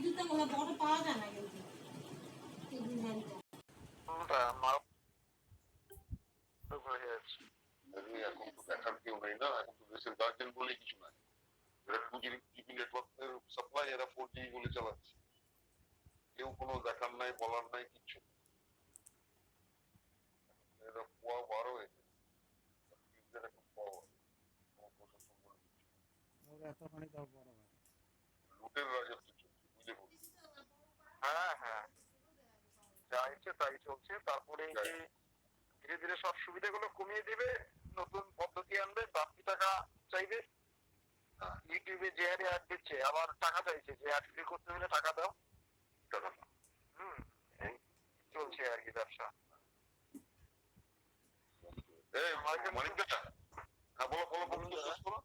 জুতাগুলো বড় পাওয়া যায় না কিন্তু এই ডিজাইনটা এখন তো দেখার কেউ নেই না, এখন তো দেশের গার্জেন বলে কিছু নাই, এরা 2G নেটওয়ার্কের সাপ্লাই এরা 4G বলে চালাচ্ছে, কেউ কোনো দেখার নাই বলার নাই কিচ্ছু, এরা পোয়া বার হয়ে যায়, এখন পোয়া প্রশাসন বলে এতখানি তার বড় হয় লুটের রাজত্ব চলছে, বুঝে পড়ি। হ্যাঁ হ্যাঁ, যা ইচ্ছে তাই চলছে। তারপরে এই যে ধীরে ধীরে সব সুবিধাগুলো কমিয়ে দিবে, নতুন পদ্ধতি আনবে, বাড়তি টাকা চাইবে। ইউটিউবে যে হারে অ্যাড দিচ্ছে আবার টাকা চাইছে, যে অ্যাড ফ্রি করতে হলে টাকা দাও। এই চলছে আর কি ব্যবসা। মানিক বেটা, হ্যাঁ বলো বলো, কবিতা শেষ করো,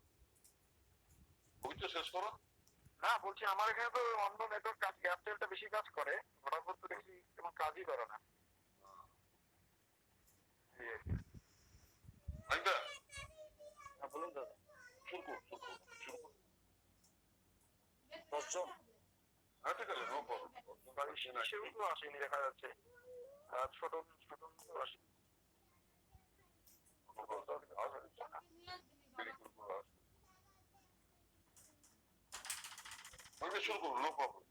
কবিতা শেষ করো। না বলছি, আমার এখানে তো অন্য নেটওয়ার্ক কাজ, এয়ারটেলটা বেশি কাজ করে, ভোডাফোন তো দেখছি তেমন কাজই করে না। বলুন দাদা। শুরু করো, শুরু করো, শুরু করো। 10 জন? হ্যাঁ ঠিক আছে, নো প্রবলেম। সেগুলো আসেনি দেখা যাচ্ছে, ছোট ছোট আসেনি। শুরু করুন, নো প্রবলেম।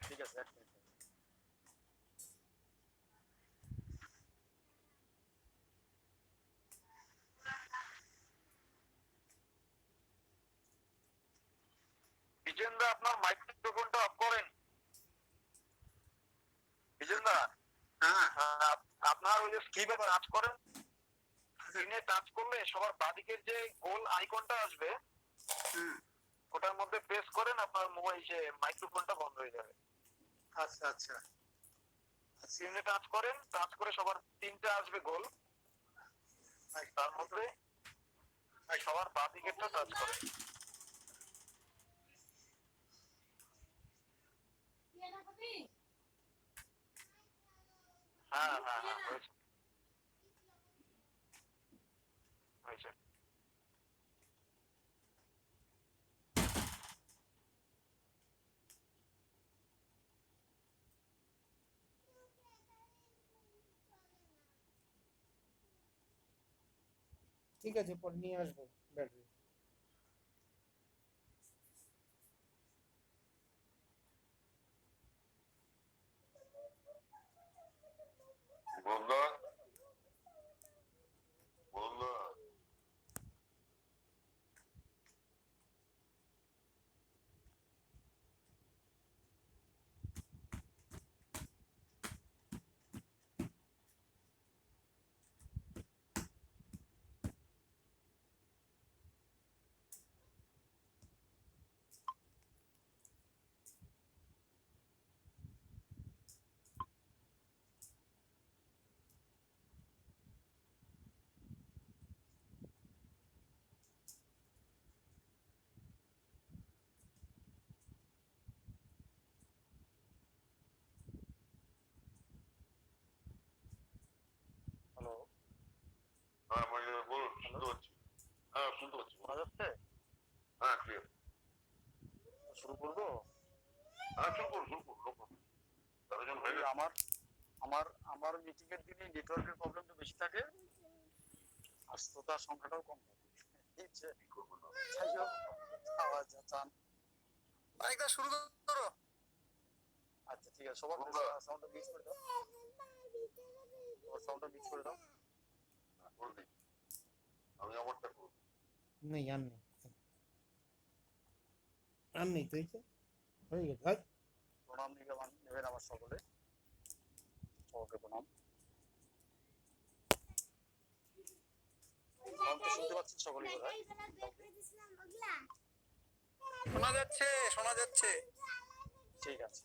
ঠিক আছে, 1 মিনিট। বিজেন্দা, আপনার মাইক্রোফোনটা অফ করেন। বিজেন্দা, হ্যাঁ আপনার ওই যে স্ক্রিনে টাচ করেন, স্ক্রিনে টাচ করলে সবার বাদিকের যে গোল আইকনটা আসবে, ওটার মধ্যে প্রেস করেন, আপনার মোবাইল মাইক্রোফোনটা বন্ধ হয়ে যাবে। আচ্ছা আচ্ছা, স্ক্রিনে টাচ করেন, টাচ করে সবার 3টা আসবে গোল, তার মধ্যে সবার বাদিকেরটা টাচ করেন। হ্যাঁ হ্যাঁ হ্যাঁ, হয়েছে হয়েছে। ঠিক আছে, পরে নিয়ে আসবো ব্যাটারি। বন্ধা বন্ধা, হ্যালো, হ্যাঁ মানে বলুন, শুনতে পাচ্ছি, হ্যাঁ শুনতে পাচ্ছি, শোনা যাচ্ছে? হ্যাঁ ক্লিয়ার। শুরু করবো? হ্যাঁ শুরু করুন, শুরু করুন, নো প্রবলেম। তাদের হয়ে গেছে। আমার আমার আমার মিটিং এর দিনে নেটওয়ার্কের প্রবলেমটা বেশি থাকে, আর শ্রোতার সংখ্যাটাও কম থাকে। যাই হোক, আওয়াজ চান। মাইকটা শুরু করো। আচ্ছা ঠিক আছে, সবার সাউন্ডটা মিক্স করে দাও, সবার সাউন্ডটা মিক্স করে দাও। করে দিই, আমি আমারটা করব। নেই, আর নেই, আর নেই, তো এই যে হয়ে গেছে। প্রণাম নেবেন আমার সকলে, সকলকে প্রণাম। শুনতে পাচ্ছেন সকলেই বোধহয়? শোনা যাচ্ছে, শোনা যাচ্ছে। ঠিক আছে,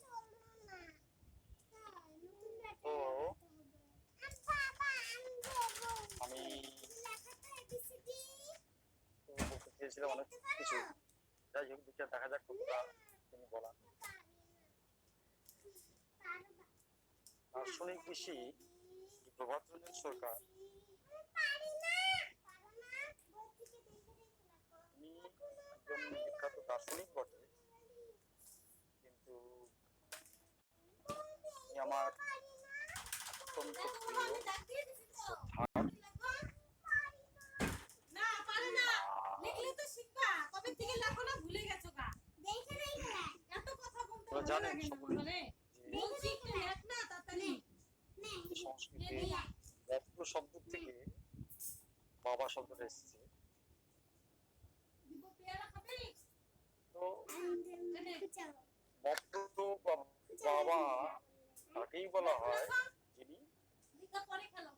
তো আমি বলতে চেয়েছিলাম অনেক কিছু, যাই হোক বিচার দেখা যাক কতটা তিনি বলার। দার্শনিক ঋষি প্রভাত রঞ্জন সরকার উনি একজন বিখ্যাত দার্শনিক বটে, কিন্তু তিনি আমার অত্যন্ত প্রিয় শ্রদ্ধার না পারে না লিখলে তো শিখবা কবে থেকে লেখো না ভুলে গেছো গা এত কথা বলতে তোরা ভালো জানেন লাগে না সকলেই বলে যে বলছি একটু লেখ না তাড়াতাড়ি সংস্কৃতে বপ্র শব্দ থেকে বাবা শব্দটা এসেছে। দিব পেয়ারা খাবে তো এনে বপ্র বা বাবা তাকেই বলা হয় যিনি লিখা পরে খেলো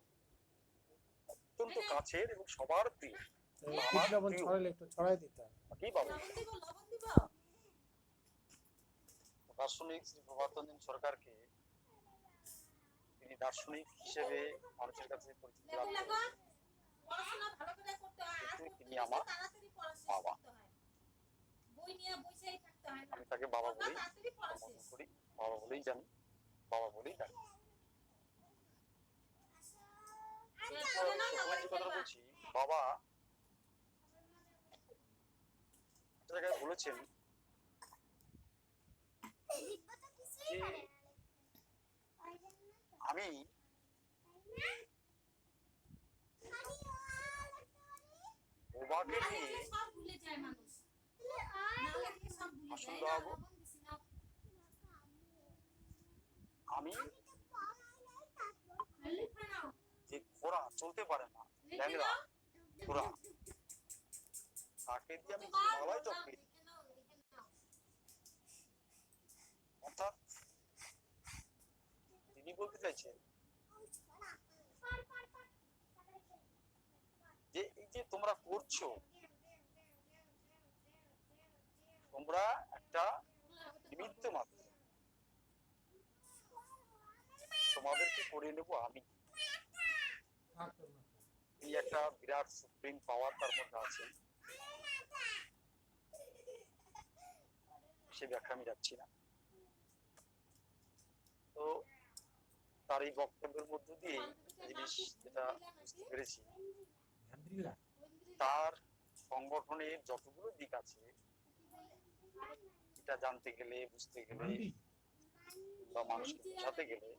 অত্যন্ত কাছের এবং সবার প্রিয়। বিট লবণ ছড়ালে একটু ছড়াই দিতে হয়। তাকেই বাবা। লবণ দিব দার্শনিক শ্রী প্রভাতরঞ্জন সরকারকে তিনি দার্শনিক হিসেবে মানুষের কাছে পরিচিতি লাভ লেখো করেছেন, পড়াশোনা ভালো করে করতে হয় আর কিন্তু তিনি করতে আমার তাড়াতাড়ি পড়াশোনা বাবা। করতে হয় বই নিয়ে বসেই থাকতে হয় না আমি তাকে বাবা বলেই তাড়াতাড়ি পড়া সম্বোধন শেষ করি, বাবা বলেই জানি, বাবা বলেই ডাকি। প্রথমে যে কথা বলছি, বাবা একটা জায়গায় বলেছেন যে আমি বোবাকে নিয়ে সব ভুলে যায় মানুষ না লেখলে সব ভুলে আসল যায় বাবু। লবণ দিছি না আমি লিখে নাও যে ঘোড়া চলতে পারে না, লিখে ল্যাংড়া নাও ঘোড়া, তাকে দিয়ে আমি হিমালয় চক্রে, লিখে নাও লিখে নাও অর্থাৎ তিনি বলতে চাইছেন যে এই যে তোমরা করছো, তোমরা একটা নিমিত্ত মাত্র, তোমাদেরকে করে নেব আমি। এই একটা বিরাট সুপ্রিম পাওয়ার তার মধ্যে আছে, সে ব্যাখ্যা আমি যাচ্ছি না। তো তার এই বক্তব্যের মধ্য দিয়ে জিনিস যেটা বুঝতে পেরেছি, তার সংগঠনের যতগুলো দিক আছে এটা জানতে গেলে, বুঝতে গেলে বা মানুষকে বোঝাতে গেলে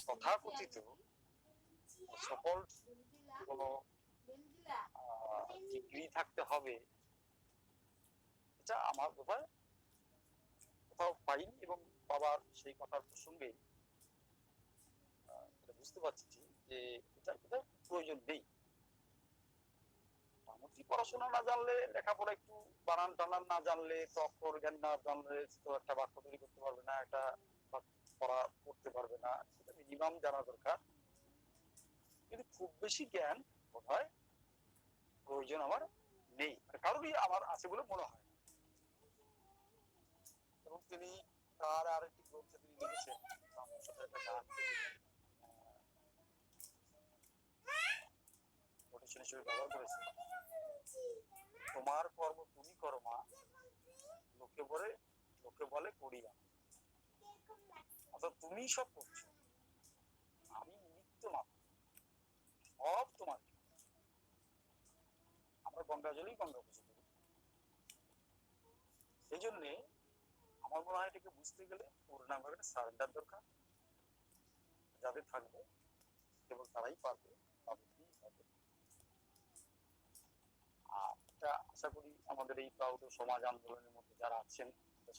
তথাকথিত সকল কোনো ডিগ্রি থাকতে হবে, এটা আমার বোধহয় কোথাও পাইনি। এবং বাবার সেই কথার প্রসঙ্গে বুঝতে পারছি যে এটার কোথাও প্রয়োজন নেই। মোটামুটি পড়াশোনা না জানলে, লেখাপড়া একটু বানান টানান না জানলে, অক্ষর জ্ঞান না জানলে তো একটা বাক্য তৈরি করতে পারবে না, একটা পড়া পড়তে পারবে না, সেটা মিনিমাম জানা দরকার। কিন্তু খুব বেশি জ্ঞান বোধহয় প্রয়োজন আমার নেই, কারোরই আমার আছে বলে মনে হয় না। এবং তিনি তার আরেকটি গ্রন্থে তিনি লিখেছেন, একটা গান কোটেশন হিসেবে ব্যবহার করেছেন, তোমার কর্ম তুমি করো মা, লোকে বলে করি আমি। অর্থাৎ তুমি সব করছো, আমি নিমিত্ত মাত্র, সব তোমার। আমরা গঙ্গা জলেই গঙ্গা পুজো করি। সেই জন্য আমার মনে হয় এটাকে বুঝতে গেলে পূর্ণাঙ্গ একটা সারেন্ডার দরকার। যাদের থাকবে কেবল তারাই পারবে, তাদেরই হবে। আর এটা আশা করি আমাদের এই প্রাউড সমাজ আন্দোলনের মধ্যে যারা আছেন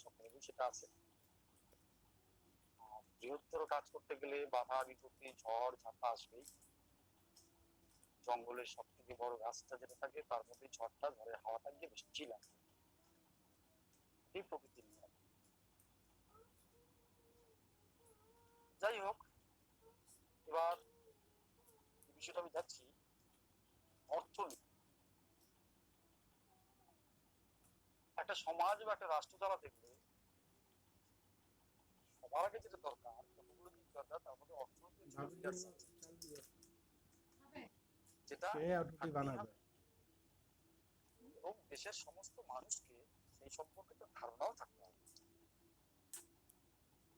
সকলেরই সেটা আছে। বৃহত্তর কাজ করতে গেলে বাধা বিপত্তি, ঝড় ঝাপটা আসবেই। জঙ্গলের সব থেকে বড় গাছটা যেটা থাকে তার মধ্যে ঝড়টা, ঝড়ের হাওয়াটা গিয়ে বেশি লাগে, এই প্রকৃতির নিয়ম। যাই হোক, এবার বিষয়টা আমি যাচ্ছি অর্থনীতি। একটা সমাজ বা একটা রাষ্ট্র চালাতে গেলে সবার আগে যেটা দরকার, যতগুলো দিক দরকার তার মধ্যে অর্থনীতি যেটা এবং দেশের সমস্ত মানুষকে সেই সম্পর্কে তো ধারণাও থাকতে হবে।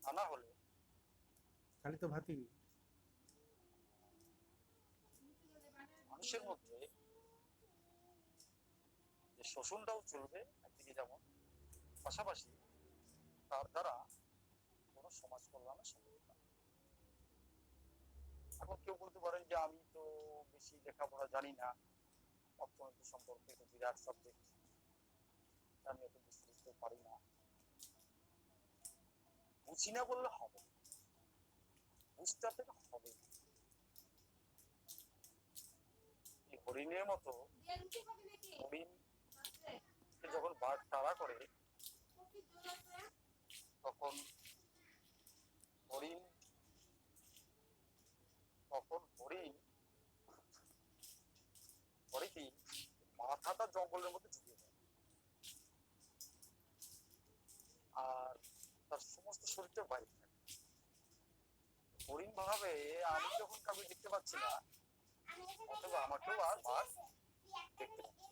তা না হলে খালি তো ভাতি মানুষের মধ্যে যে শোষণটাও চলবে একদিকে, যেমন পাশাপাশি তার দ্বারা কোনো সমাজ কল্যাণও সম্ভব না। এখন কেউ বলতে পারেন যে আমি তো বেশি লেখাপড়া জানি না, অর্থনীতি সম্পর্কে তো বিরাট সাবজেক্ট, আমি এত বিস্তৃত পারি না। বুঝি না বললে হবে, বুঝতে আপনাকে হবে। এই হরিণের মতো হরিণকে যখন বাঘ তাড়া করে, তখন হরিণ কি মাথাটা জঙ্গলের মধ্যে ঢুকিয়ে দেয়, আর তার সমস্ত শরীরটা বাইরে থাকে। হরিণ ভাবে আমি যখন কাউকে দেখতে পাচ্ছি না, অথবা আমাকেও আর বাঘ দেখতে পাচ্ছে।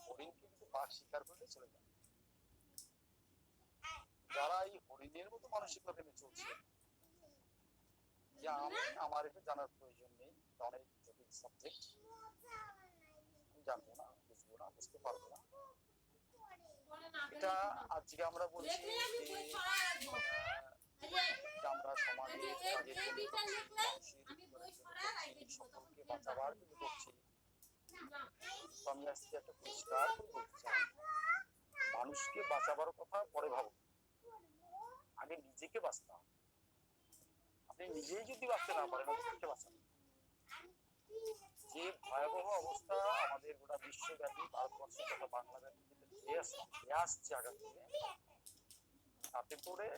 হরিণ কিন্তু বাঘ শিকার করতে চলে যায়। যারা এই হরিণের মতো মানসিকতা নিয়ে চলছে যে আমার এটা জানার প্রয়োজন নেই, অনেক জটিল সাবজেক্ট, আমি জানবো না, বুঝবো না, বুঝতে পারবো না, এটা আজকে আমরা বলছি আমরা সমাজে সকলকে বাঁচাবার জন্য করছি। আমি আজকে একটা পরিষ্কার করে বলতে চাই, মানুষকে বাঁচাবার কথা পরে ভাবো, আগে নিজেকে বাঁচতে হবে। আপনি নিজেই যদি বাঁচতে না পারেন, অন্যকে বাঁচাবেন। যে ভয়াবহ অবস্থা আমাদের গোটা বিশ্বব্যাপী, ভারতবর্ষের তথা বাংলাদেশে আসছে আগামী দিনে, তাতে করে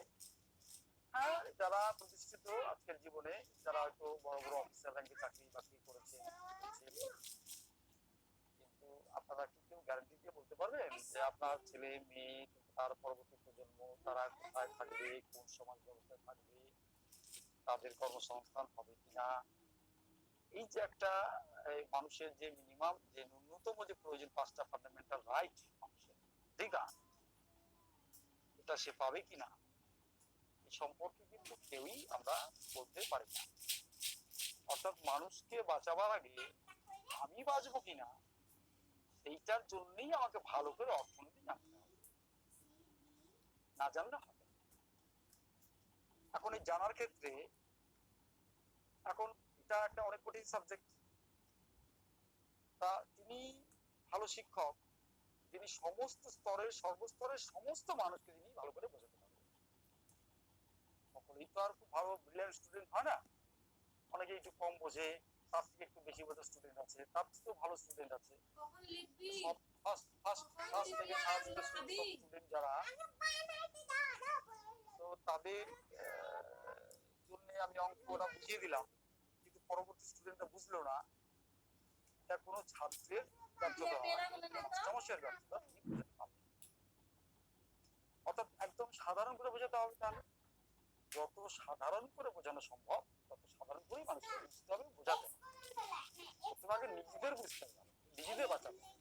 যারা প্রতিষ্ঠিত আজকের জীবনে, যারা হয়তো বড় বড় অফিসার র্যাঙ্কে চাকরি বাকরি করেছে, কিন্তু আপনারা কি কেউ গ্যারান্টি দিয়ে বলতে পারবেন যে আপনার ছেলে মেয়ে, তার পরবর্তী প্রজন্ম, তারা কোথায় থাকবে, কোন সমাজ ব্যবস্থায় থাকবে, তাদের কর্মসংস্থান হবে কিনা? এই যে একটা মানুষের যে মিনিমাম, যে ন্যূনতম যে প্রয়োজন, 5টা ফান্ডামেন্টাল রাইট মানুষের অধিকার, এটা সে পাবে কিনা এই সম্পর্কে কিন্তু কেউই আমরা বলতে পারি না। অর্থাৎ মানুষকে বাঁচাবার আগে আমি বাঁচবো কিনা, সেইটার জন্যই আমাকে ভালো করে অর্থনীতি জানতে হবে, না জানলে হবে। এখন এই জানার ক্ষেত্রে, এখন এটা একটা অনেক কঠিন সাবজেক্ট। তা তিনি ভালো শিক্ষক, তিনি সমস্ত স্তরের, সর্বস্তরের সমস্ত মানুষকে তিনি ভালো করে বোঝাতে পারবেন। সকলেই তো আর খুব ভালো ব্রিলিয়ান্ট স্টুডেন্ট হয় না, অনেকে একটু কম বোঝে, তার থেকে একটু বেশি বোঝা স্টুডেন্ট আছে, তার থেকেও ভালো স্টুডেন্ট আছে। সব ফার্স্ট থেকে স্টুডেন্ট যারা, তো তাদের জন্য আমি অঙ্কটা বুঝিয়ে দিলাম, কিন্তু পরবর্তী স্টুডেন্টরা বুঝলো না, এটা কোনো ছাত্রের ব্যর্থতা হয়, মাস্টারমশাইয়ের ব্যর্থতা, তিনি বোঝাতে পারবেন। অর্থাৎ একদম সাধারণ করে বোঝাতে হবে। তাহলে যত সাধারণ করে বোঝানো সম্ভব তত সাধারণ করেই মানুষকে বুঝতে হবে, বোঝাতে হবে। প্রথমে আগে নিজেদের বুঝতে হবে, নিজেদের বাঁচাতে হবে।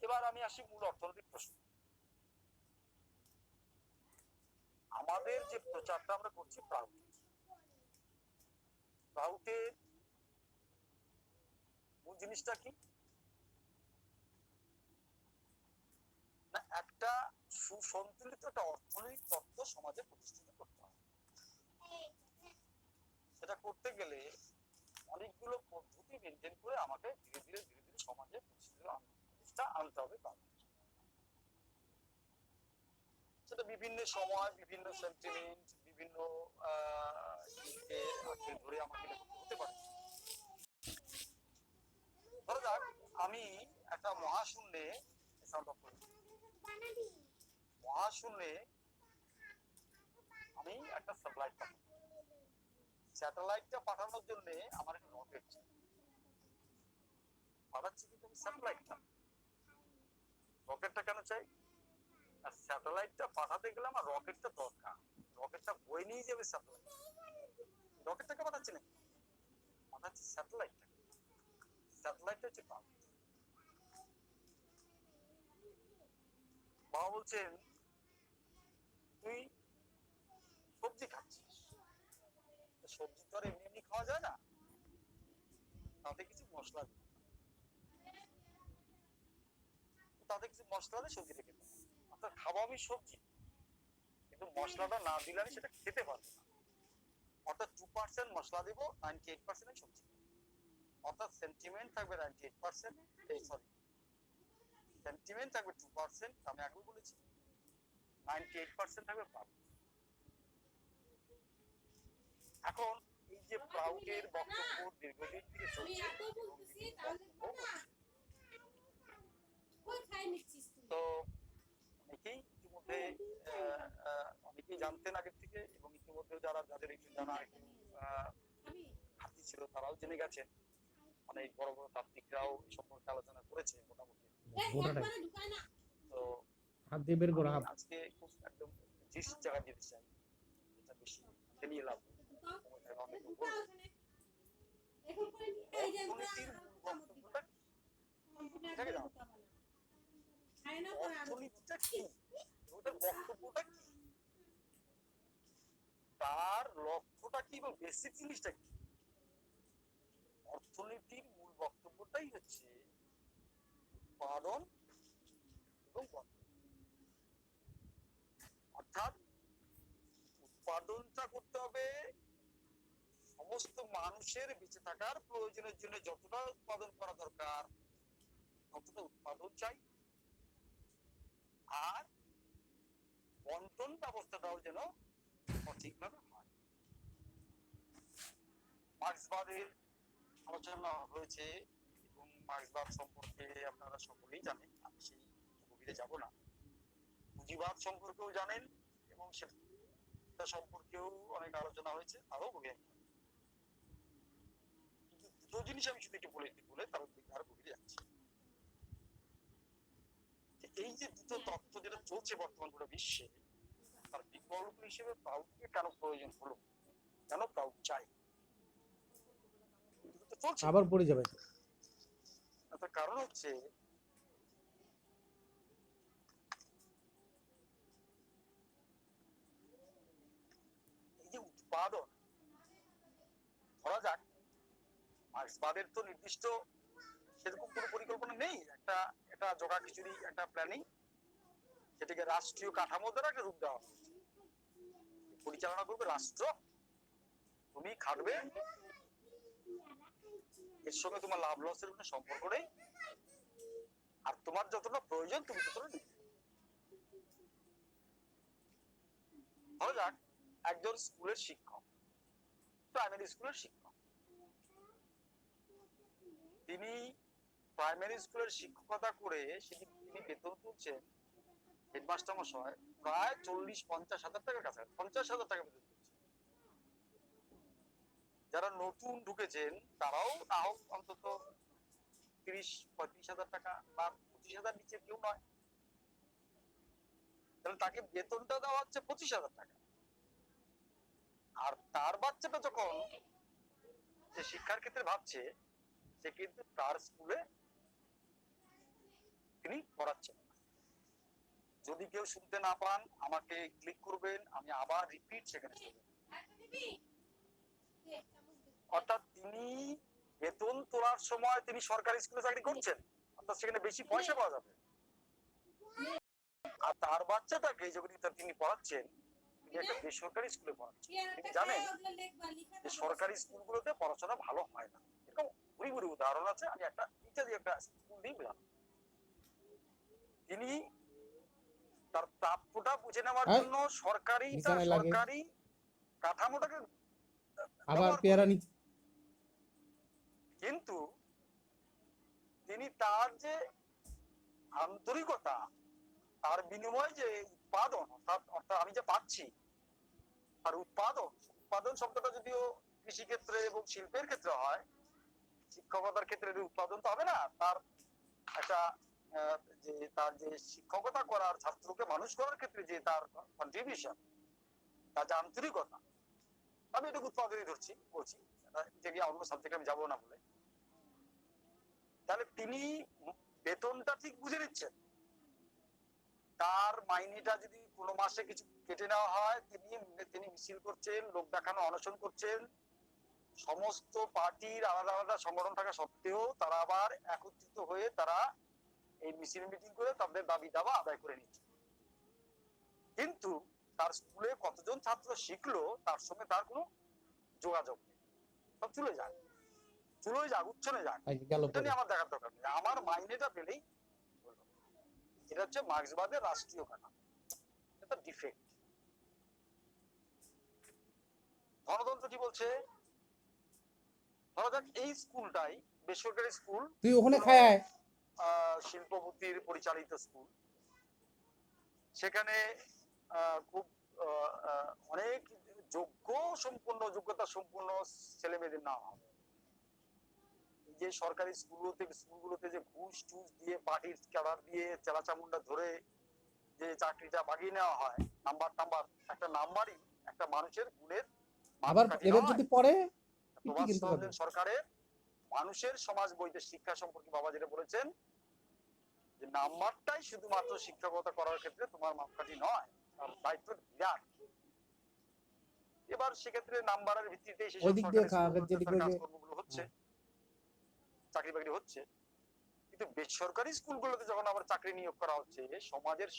এবার আমি আসি মূল অর্থনৈতিক প্রশ্ন। আমাদের যে প্রচারটা আমরা করছি প্রাউটের মূল জিনিসটা কি না, একটা সুসন্তুলিত একটা অর্থনৈতিক তত্ত্ব সমাজে প্রতিষ্ঠিত করতে হবে। সেটা করতে গেলে অনেকগুলো পদ্ধতি মেনটেন করে আমাকে ধীরে ধীরে সমাজে প্রতিষ্ঠা আনতে হবে। সেটা বিভিন্ন সময়, বিভিন্ন সেন্টিমেন্ট, বিভিন্ন ধরে আমাকে হতে পারে। ধরা যাক আমি একটা মহাশূন্যে আমি একটা স্যাটেলাইটটা পাঠানোর জন্য আমার একটা রকেট পাঠাচ্ছি, কিন্তু আমি রকেটটা কেন চাই? আর স্যাটেলাইটটা পাঠাতে গেলে আমার রকেটটা দরকার, রকেটটা বয়ে নিয়ে যাবে স্যাটেলাইট। রকেটটাকে পাঠাচ্ছি না, পাঠাচ্ছি স্যাটেলাইটটা হচ্ছে বাবা বলছেন তুই সবজি খাচ্ছিস, সবজি তো আর এমনি এমনি খাওয়া যায় না, তাতে কিছু মশলা দিই, তাতে কিছু মশলা দিয়ে সবজিটা খেতে হবে। অর্থাৎ খাবো আমি সবজি, কিন্তু মশলাটা না দিলে আমি সেটা খেতে পারবো না। অর্থাৎ 2% মশলা দিব, 98% সবজি। অর্থাৎ সেন্টিমেন্ট থাকবে 98%, সরি সেন্টিমেন্ট থাকবে 2%, আমি আগেও বলেছি 98% থাকবে প্রাউড। এখন এই যে প্রাউডের বক্তব্য দীর্ঘদিন থেকে আমি চলছে এত বলতেছি তাহলে না কই খাই নিচ্ছিস তুই? তো অনেকেই ইতিমধ্যে অনেকেই জানতেন আগের থেকে, এবং ইতিমধ্যে যাদের একটু জানা একটু আমি ঘাটতি ছিল তারাও জেনে গেছেন। অনেক বড় বড় তাত্ত্বিকরাও এই সম্পর্কে আলোচনা করেছে মোটামুটি। গোটাটাই একবারে ঢুকায় না। তো হাত দিয়ে বের করো আমি হাত। আজকে খুব একদম জিস জায়গা দিতে চাই, এটা বেশি নিয়ে লাভ নেই। সময়টা অনেক বড়। ঢুকা ওখানে। এখন করে এই যে অর্থনীতির মূল বক্তব্যটা কি? এটাকে দাও। খায় না করে আরো অর্থনীতিটা কি, ওটার বক্তব্যটা কি, তার লক্ষ্যটা কি এবং বেসিক জিনিসটা কি? অর্থনীতির মূল বক্তব্যটাই হচ্ছে উৎপাদন এবং বন্টন। অর্থাৎ উৎপাদনটা করতে হবে সমস্ত মানুষের বেঁচে থাকার প্রয়োজনের জন্য যতটা উৎপাদন করা দরকার ততটা উৎপাদন চাই, আর বন্টন ব্যবস্থাটাও যেন সঠিকভাবে হয়। মার্ক্সবাদের আলোচনা হয়েছে, এবং মার্ক্সবাদ সম্পর্কে আপনারা সকলেই জানেন, আমি সেই গভীরে যাব না। পুঁজিবাদ সম্পর্কেও জানেন, এবং সেটা সম্পর্কেও অনেক আলোচনা হয়েছে, আরো গভীরে। কিন্তু দুটো জিনিস আমি শুধু একটু বলে তার আরো গভীরে যাচ্ছি। এই যে দুটো তত্ত্ব যেটা চলছে বর্তমান পুরো বিশ্বে, তার বিকল্প হিসেবে প্রাউডকে কেন প্রয়োজন হলো, কেন প্রাউড চাই, চলছে। আবার পড়ে যাবে। তার কারণ হচ্ছে এই যে উৎপাদন, ধরা যাক মার্ক্সবাদের তো নির্দিষ্ট সেরকম কোনো পরিকল্পনা নেই, একটা জগা খিচুড়ি একটা প্ল্যানিং, সেটাকে রাষ্ট্রীয় কাঠামো দ্বারা একটা রূপ দেওয়া হয়েছে। পরিচালনা করবে রাষ্ট্র, তুমি খাটবে, এর সঙ্গে তোমার লাভ লসের কোনো সম্পর্ক নেই, আর তোমার যতটা প্রয়োজন তুমি ততটা নেবে। ধরা যাক একজন স্কুলের শিক্ষক, প্রাইমারি স্কুলের শিক্ষক, তিনি প্রাইমারি স্কুলের শিক্ষকতা করে তিনি বেতন তুলছেন হেডমাস্টার মশাই প্রায় 40-50 হাজার টাকার কাছে, 50,000 টাকা বেতন তুলছেন। যারা নতুন ঢুকেছেন তারাও না হোক অন্তত 30-35 হাজার টাকা বা 25,000 নিচে কেউ নয়, তাহলে তাকে বেতনটা দেওয়া হচ্ছে 25,000 টাকা। আর তার বাচ্চাটা যখন যে শিক্ষার ক্ষেত্রে ভাবছে, সে কিন্তু তার স্কুলে তিনি পড়াচ্ছেন। যদি কেউ শুনতে না পান আমাকে ক্লিক করবেন, আমি আবার রিপিট সেখানে শুনবেন। অর্থাৎ তিনি বেতন তোলার সময় তিনি সরকারি স্কুলে চাকরি করছেন, অর্থাৎ সেখানে বেশি পয়সা পাওয়া যাবে। আর তার বাচ্চাটাকে যখন তিনি পড়াচ্ছেন, তিনি একটা বেসরকারি স্কুলে পড়াচ্ছেন। তিনি জানেন যে সরকারি স্কুলগুলোতে পড়াশোনা ভালো হয় না, এরকম ভুরি ভুরি উদাহরণ আছে। আমি একটা ইত্যাদি একটা স্কুল দিলাম, তিনি তার প্রাপ্যটা বুঝে নেওয়ার জন্য সরকারি কাঠামোটাকে আবার পেয়ারা নিচ্ছে, কিন্তু তিনি তার যে আন্তরিকতা, তার বিনিময়ে যে উৎপাদন, অর্থাৎ আমি যে পাচ্ছি, আর উৎপাদন শব্দটা যদিও কৃষি ক্ষেত্রে এবং শিল্পের ক্ষেত্রে হয়, শিক্ষকতার ক্ষেত্রে উৎপাদন তো হবে না। তার একটা তার যে শিক্ষকতা করার, ছাত্রকে মানুষ করার ক্ষেত্রে যে তার কন্ট্রিবিউশন, তার যে আন্তরিকতা, আমি এটুকু উৎপাদনই বলছি, যে অন্য সাবজেক্ট আমি যাবো না বলে। তাহলে তিনি বেতনটা ঠিক বুঝে নিচ্ছেন, তার মাইনেটা যদি কোনো মাসে কিছু কেটে নেওয়া হয়, তিনি মিছিল করছেন, লোক দেখানো অনশন করছেন, সমস্ত পার্টির আলাদা আলাদা সংগঠন থাকা সত্ত্বেও তারা আবার একত্রিত হয়ে তারা এই মিছিল মিটিং করে তাদের দাবি দাবা আদায় করে নিচ্ছে। কিন্তু তার স্কুলে কতজন ছাত্র শিখলো তার সঙ্গে তার কোনো যোগাযোগ নেই। সব চলে যাক, উচ্ছনে যাক, গেল এটা নিয়ে আমার দেখার দরকার নেই। আমার মাইনেটা পেলেই হলো। এটা হচ্ছে মার্ক্সবাদের রাষ্ট্রীয় কাঠামো, এটা ডিফেক্ট। গণতন্ত্র কি বলছে? ধরা যাক এই স্কুলটাই বেসরকারি স্কুল, তুই ওখানে খায় শিল্পপতির পরিচালিত স্কুল। সেখানে খুব অনেক যোগ্যতা সম্পন্ন ছেলে মেয়েদের নাম হবে। যে সরকারি স্কুলগুলোতে যে ঘুষ টুস দিয়ে পার্টির ক্যাডার দিয়ে চেলাচামুন্ডা ধরে যে চাকরিটা বাগিয়ে নেওয়া হয়, নাম্বার একটা নাম্বারই একটা মানুষের গুণের। আবার এবার যদি পড়ে সরকারের মানুষের সমাজ বইতে শিক্ষা সম্পর্কে বাবা যেটা বলেছেন যে নাম্বারটাই শুধুমাত্র শিক্ষকতা করার ক্ষেত্রে তোমার মাপকাঠি নয়, তার দায়িত্ব বিরাট। এবার সেক্ষেত্রে নাম্বারের ভিত্তিতে কাজকর্মগুলো হচ্ছে, চাকরি বাকরি হচ্ছে। কিন্তু বেসরকারি স্কুলগুলোতে যখন আবার চাকরি নিয়োগ করা হচ্ছে, সমাজের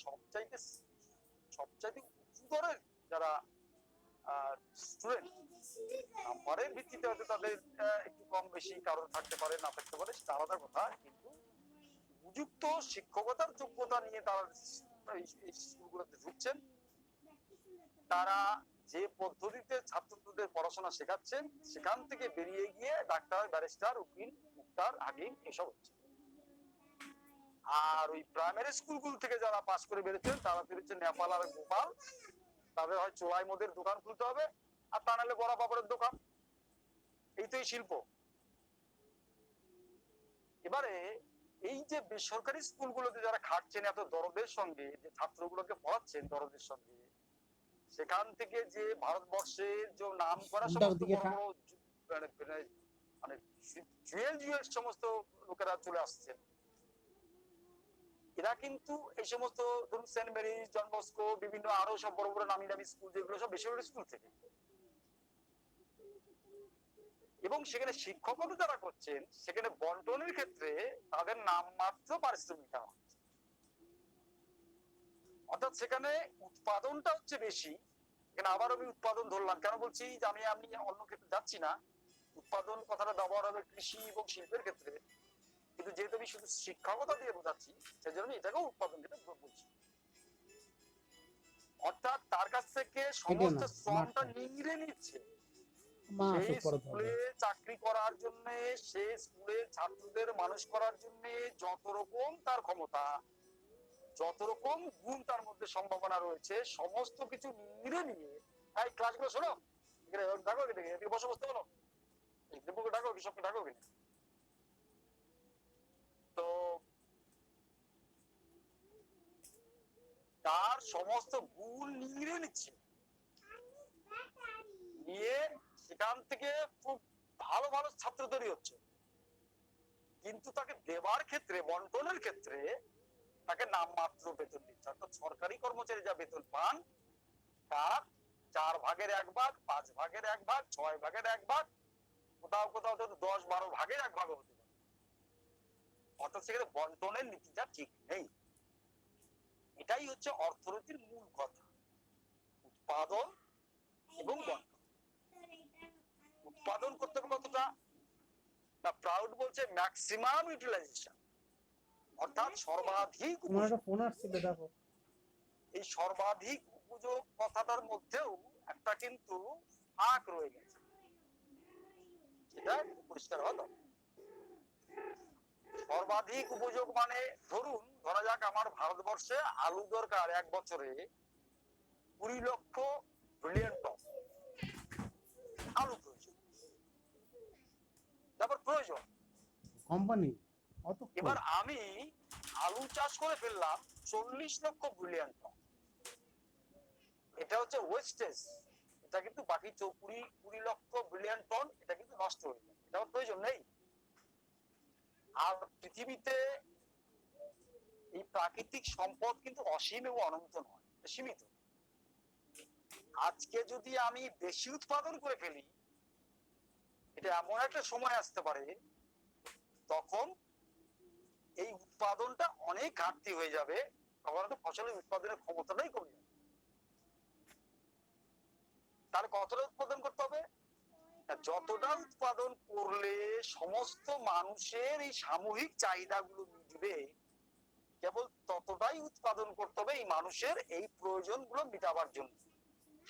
সবচাইতে উচ্চতরের যারা স্টুডেন্ট, নাম্বারের ভিত্তিতে হয়তো তাদের একটু কম বেশি কারণ থাকতে পারে, না থাকতে পারে, সেটা আলাদা কথা। কিন্তু উপযুক্ত শিক্ষকতার যোগ্যতা নিয়ে তারা এই স্কুলগুলোতে ঢুকছেন। তারা যে পদ্ধতিতে ছাত্রদের পড়াশোনা শেখাচ্ছেন সেখান থেকে বেরিয়ে গিয়ে ডাক্তার, ব্যারিস্টার, উকিল, মুক্তার, হাকিম এসব হচ্ছে। আর ওই প্রাইমারি স্কুলগুলো থেকে যারা পাশ করে বেরোচ্ছেন তারা বেরোচ্ছে নেপাল আর গোপাল। তাদের হয় চোলাই মদের দোকান খুলতে হবে, আর তা নাহলে বড়া পাপড়ের দোকান। এই তো এই শিল্প। এবারে এই যে বেসরকারি স্কুলগুলোতে যারা খাটছেন এত দরদের সঙ্গে, যে ছাত্রগুলোকে পড়াচ্ছেন দরদের সঙ্গে, সেখান থেকে যে ভারতবর্ষের যে নাম করা সমস্ত মানে জুয়েল সমস্ত লোকেরা চলে আসছেন, এরা কিন্তু এই সমস্ত ধরুন সেন্ট মেরিজ, জন বস্কো, বিভিন্ন আরো সব বড় বড় নামি দামি স্কুল যেগুলো সব বেসরকারি স্কুল থেকে, এবং সেখানে শিক্ষকতা যারা করছেন সেখানে বন্টনের ক্ষেত্রে তাদের নামমাত্র পারিশ্রমিক দেওয়া হচ্ছে। অর্থাৎ সেখানে উৎপাদনটা হচ্ছে বেশি। এখানে আবার আমি উৎপাদন ধরলাম, কেন বলছি যে আমি অন্য ক্ষেত্রে যাচ্ছি না, উৎপাদন কথাটা ব্যবহার হবে কৃষি এবং শিল্পের ক্ষেত্রে, কিন্তু যেহেতু আমি শুধু শিক্ষকতা দিয়ে বোঝাচ্ছি সেই জন্য এটাকেও উৎপাদন যেটা বলছি। অর্থাৎ তার কাছ থেকে সমস্ত শ্রমটা নিংড়ে নিচ্ছে। সেই স্কুলে চাকরি করার জন্য, সেই স্কুলের ছাত্রদের মানুষ করার জন্য যত রকম তার ক্ষমতা, যত রকম গুণ তার মধ্যে সম্ভাবনা রয়েছে, সমস্ত কিছু নিংড়ে নিয়ে এই ক্লাসগুলো শোনো, ডাকো এদিকে বসে বসতে বলো, ডাকো কৃষককে ডাকো কিনা, তো তার সমস্ত গুণ নিংড়ে নিচ্ছে, নিয়ে সেখান থেকে খুব ভালো ভালো ছাত্র তৈরি হচ্ছে। কিন্তু তাকে দেবার ক্ষেত্রে, বন্টনের ক্ষেত্রে তাকে নামমাত্র বেতন দিচ্ছে। অর্থাৎ সরকারি কর্মচারী যা বেতন পান তার 4 ভাগের 1 ভাগ, 5 ভাগের 1 ভাগ, 6 ভাগের 1 ভাগ, কোথাও কোথাও 10-12 ভাগের 1 ভাগ হতে পারে। অর্থাৎ সেখানে বন্টনের নীতিটা ঠিক নেই। এটাই হচ্ছে অর্থনীতির মূল কথা, উৎপাদন এবং বন্টন। উৎপাদন করতে হবে কতটা, না প্রাউড বলছে ম্যাক্সিমাম ইউটিলাইজেশন, অর্থাৎ সর্বাধিক। এই সর্বাধিক উপযোগ কথাটার মধ্যেও একটা কিন্তু ফাঁক রয়ে গেছে, সেটা পরিষ্কার হলো। সর্বাধিক উপযোগ মানে ধরা যাক আমার ভারতবর্ষে আলু দরকার 1 বছরে 20 লক্ষ বিলিয়ন টন আলু প্রয়োজন, তারপর প্রয়োজন কোম্পানি। এবার আমি আলু চাষ করে ফেললাম 40 লক্ষ বিলিয়ন টন, এটা হচ্ছে ওয়েস্টেজ। এটা কিন্তু বাকি 20 লক্ষ বিলিয়ন টন এটা কিন্তু নষ্ট হয়ে যায়, এটা প্রয়োজন নেই। আর পৃথিবীতে এই প্রাকৃতিক সম্পদ কিন্তু অসীম এবং অনন্ত নয়, সীমিত। আজকে যদি আমি বেশি উৎপাদন করে ফেলি এটা এমন একটা সময় আসতে পারে তখন এই উৎপাদনটা অনেক ঘাটতি হয়ে যাবে, তখন তো ফসলের উৎপাদনের ক্ষমতাটাই কমে যাবে। তাহলে কতটা উৎপাদন করতে হবে? যতটা উৎপাদন করলে সমস্ত মানুষের এই সামূহিক চাহিদাগুলো মিটবে, কেবল ততটাই উৎপাদন করতে হবে এই মানুষের এই প্রয়োজনগুলো মেটাবার জন্য।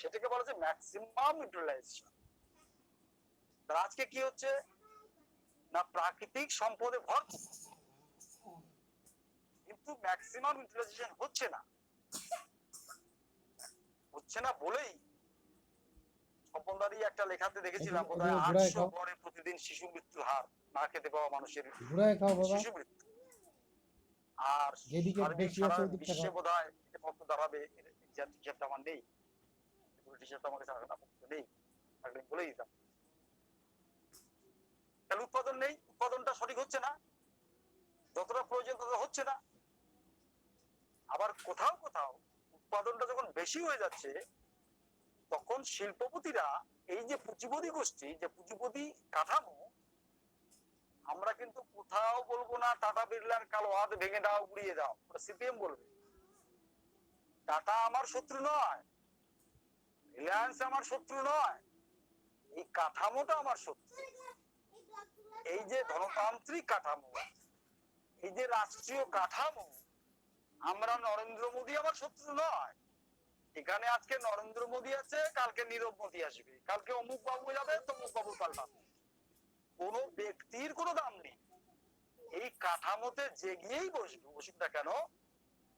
সেটাকে বলা হচ্ছে ম্যাক্সিমাম ইউটিলাইজেশন। আজকে কি হচ্ছে না, প্রাকৃতিক সম্পদে ভরপুর, কিন্তু ম্যাক্সিমাম ইউটিলাইজেশন হচ্ছে না। হচ্ছে না বলেই স্বপনদারই একটা লেখাতে দেখেছিলাম, বোধহয় 800 গড়ে প্রতিদিন শিশু মৃত্যুর হার, না খেতে পাওয়া মানুষের শিশু মৃত্যু। আর বিশ্বে বোধহয় এটা কত দাঁড়াবে হিসাবটা আমার নেই, হিসাবটা আমার কাছে নেই, বলে দিতাম। তাহলে উৎপাদন নেই, উৎপাদনটা সঠিক হচ্ছে না, যতটা প্রয়োজন ততটা হচ্ছে না। আবার কোথাও কোথাও উৎপাদনটা যখন বেশি হয়ে যাচ্ছে, তখন শিল্পপতিরা এই যে পুঁজিপতি গোষ্ঠী, যে পুঁজিপতি কাঠামো, আমরা কিন্তু কোথাও বলবো না টাটা বিড়লার কালো হাত ভেঙে দাও, উড়িয়ে দাও, সিপিএম বলবে। টাটা আমার শত্রু নয়, রিলায়েন্স আমার শত্রু নয়, এই কাঠামোটা আমার শত্রু। এই যে ধনতান্ত্রিক কাঠামো, এই যে রাষ্ট্রীয় কাঠামো, আমরা নরেন্দ্র মোদী আমার শত্রু নয়। এখানে আজকে নরেন্দ্র মোদী আছে, কালকে নীরব মোদী আসবে, কালকে অমুক বাবু যাবে, তমুক বাবু পাল্টাবে। কোন ব্যক্তির কোনো দাম নেই। এই কাঠামোতে যে গিয়েই বসবে, বসুক না কেন,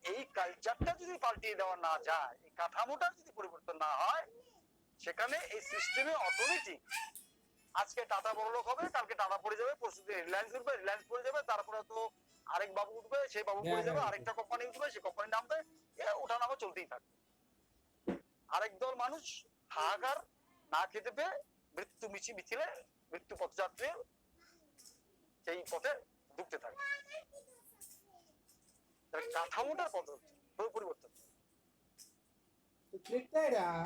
এই কালচারটা যদি পাল্টিয়ে দেওয়া না যায়, এই কাঠামোটা যদি পরিবর্তন না হয়, সেখানে এই সিস্টেমে অটোমেটিক আজকে টাটা বড়লোক হবে, কালকে টাটা পড়ে যাবে, পরশু রিলায়েন্স উঠবে, রিলায়েন্স পড়ে যাবে, তারপরে তো আরেক বাবু উঠবে, সেই বাবু পড়ে যাবে, আরেকটা কোম্পানি উঠবে, সেই কোম্পানি নামবে, ওঠানামা চলতেই থাকবে। আরেক দল মানুষ হাহাকার, না খেতে পেয়ে মৃত্যু মিছিলে মৃত্যু পথযাত্রী সেই পথে ঢুকতে থাকে। কাঠামোটার পরিবর্তন।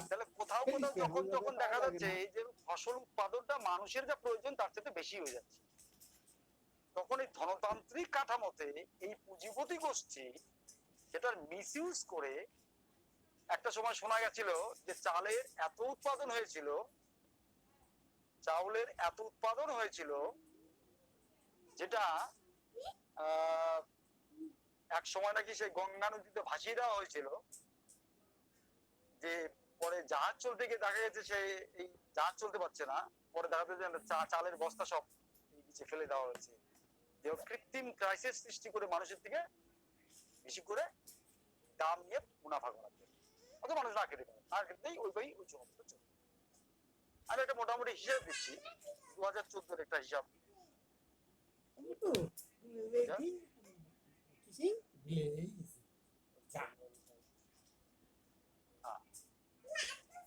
তাহলে কোথাও কোথাও যখন দেখা যাচ্ছে যে ফসল উৎপাদনটা মানুষের যা প্রয়োজন তার থেকে বেশি হয়ে যাচ্ছে, তখন এই ধনতান্ত্রিক কাঠামোতে এই পুঁজিপতি গোষ্ঠী সেটার মিসইউজ করে, একটা সময় শোনা গেছিল যে চাউলের এত উৎপাদন হয়েছিল যেটা এক সময় নাকি সেই গঙ্গা নদীতে ভাসিয়ে দেওয়া হয়েছিল, যে পরে জাহাজ চলতে গিয়ে দেখা গেছে সে এই জাহাজ চলতে পারছে না, পরে দেখা যাচ্ছে চালের বস্তা সব নিচে ফেলে দেওয়া হয়েছে, যে কৃত্রিম ক্রাইসিস সৃষ্টি করে মানুষের থেকে বেশি করে দাম নিয়ে মুনাফা করার জন্য। অত মানুষ না খেতে পারে, না খেতেই ওই চলতে চলবে। আমি একটা মোটামুটি হিসাব দিচ্ছি, 2014 একটা হিসাব।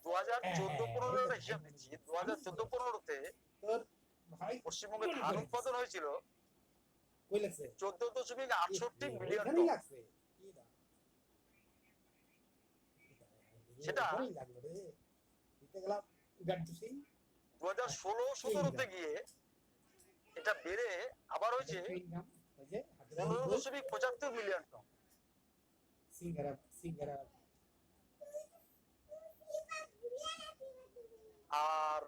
2014-15 হিসাব দিচ্ছি। 2014-15-তে পশ্চিমবঙ্গে ধান উৎপাদন হয়েছিল 14.68 মিলিয়ন টন। সেটা 2016-17-তে গিয়ে এটা বেড়ে আবার হয়েছে 15.75 মিলিয়ন টন। আর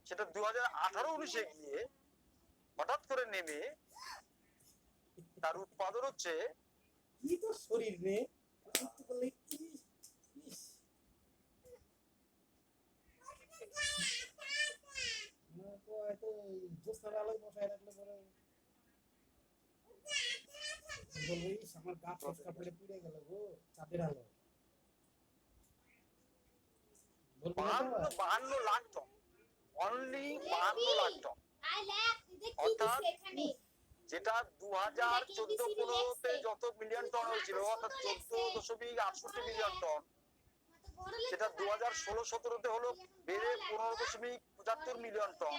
সেটা 2018-19-এ গিয়ে হঠাৎ করে নেমে তার উৎপাদন হচ্ছে শরীর রে আমার গা ফসকা পড়ে পুড়ে গেল গো, চাঁদের আলো। 52 lakh ton, only 52 lakh ton. অর্থাৎ যেটা 2014-15-তে যত মিলিয়ন টন হয়েছিল, অর্থাৎ 14.68 মিলিয়ন টন, সেটা 2016-17-তে হলো বেড়ে 15.75 মিলিয়ন টন।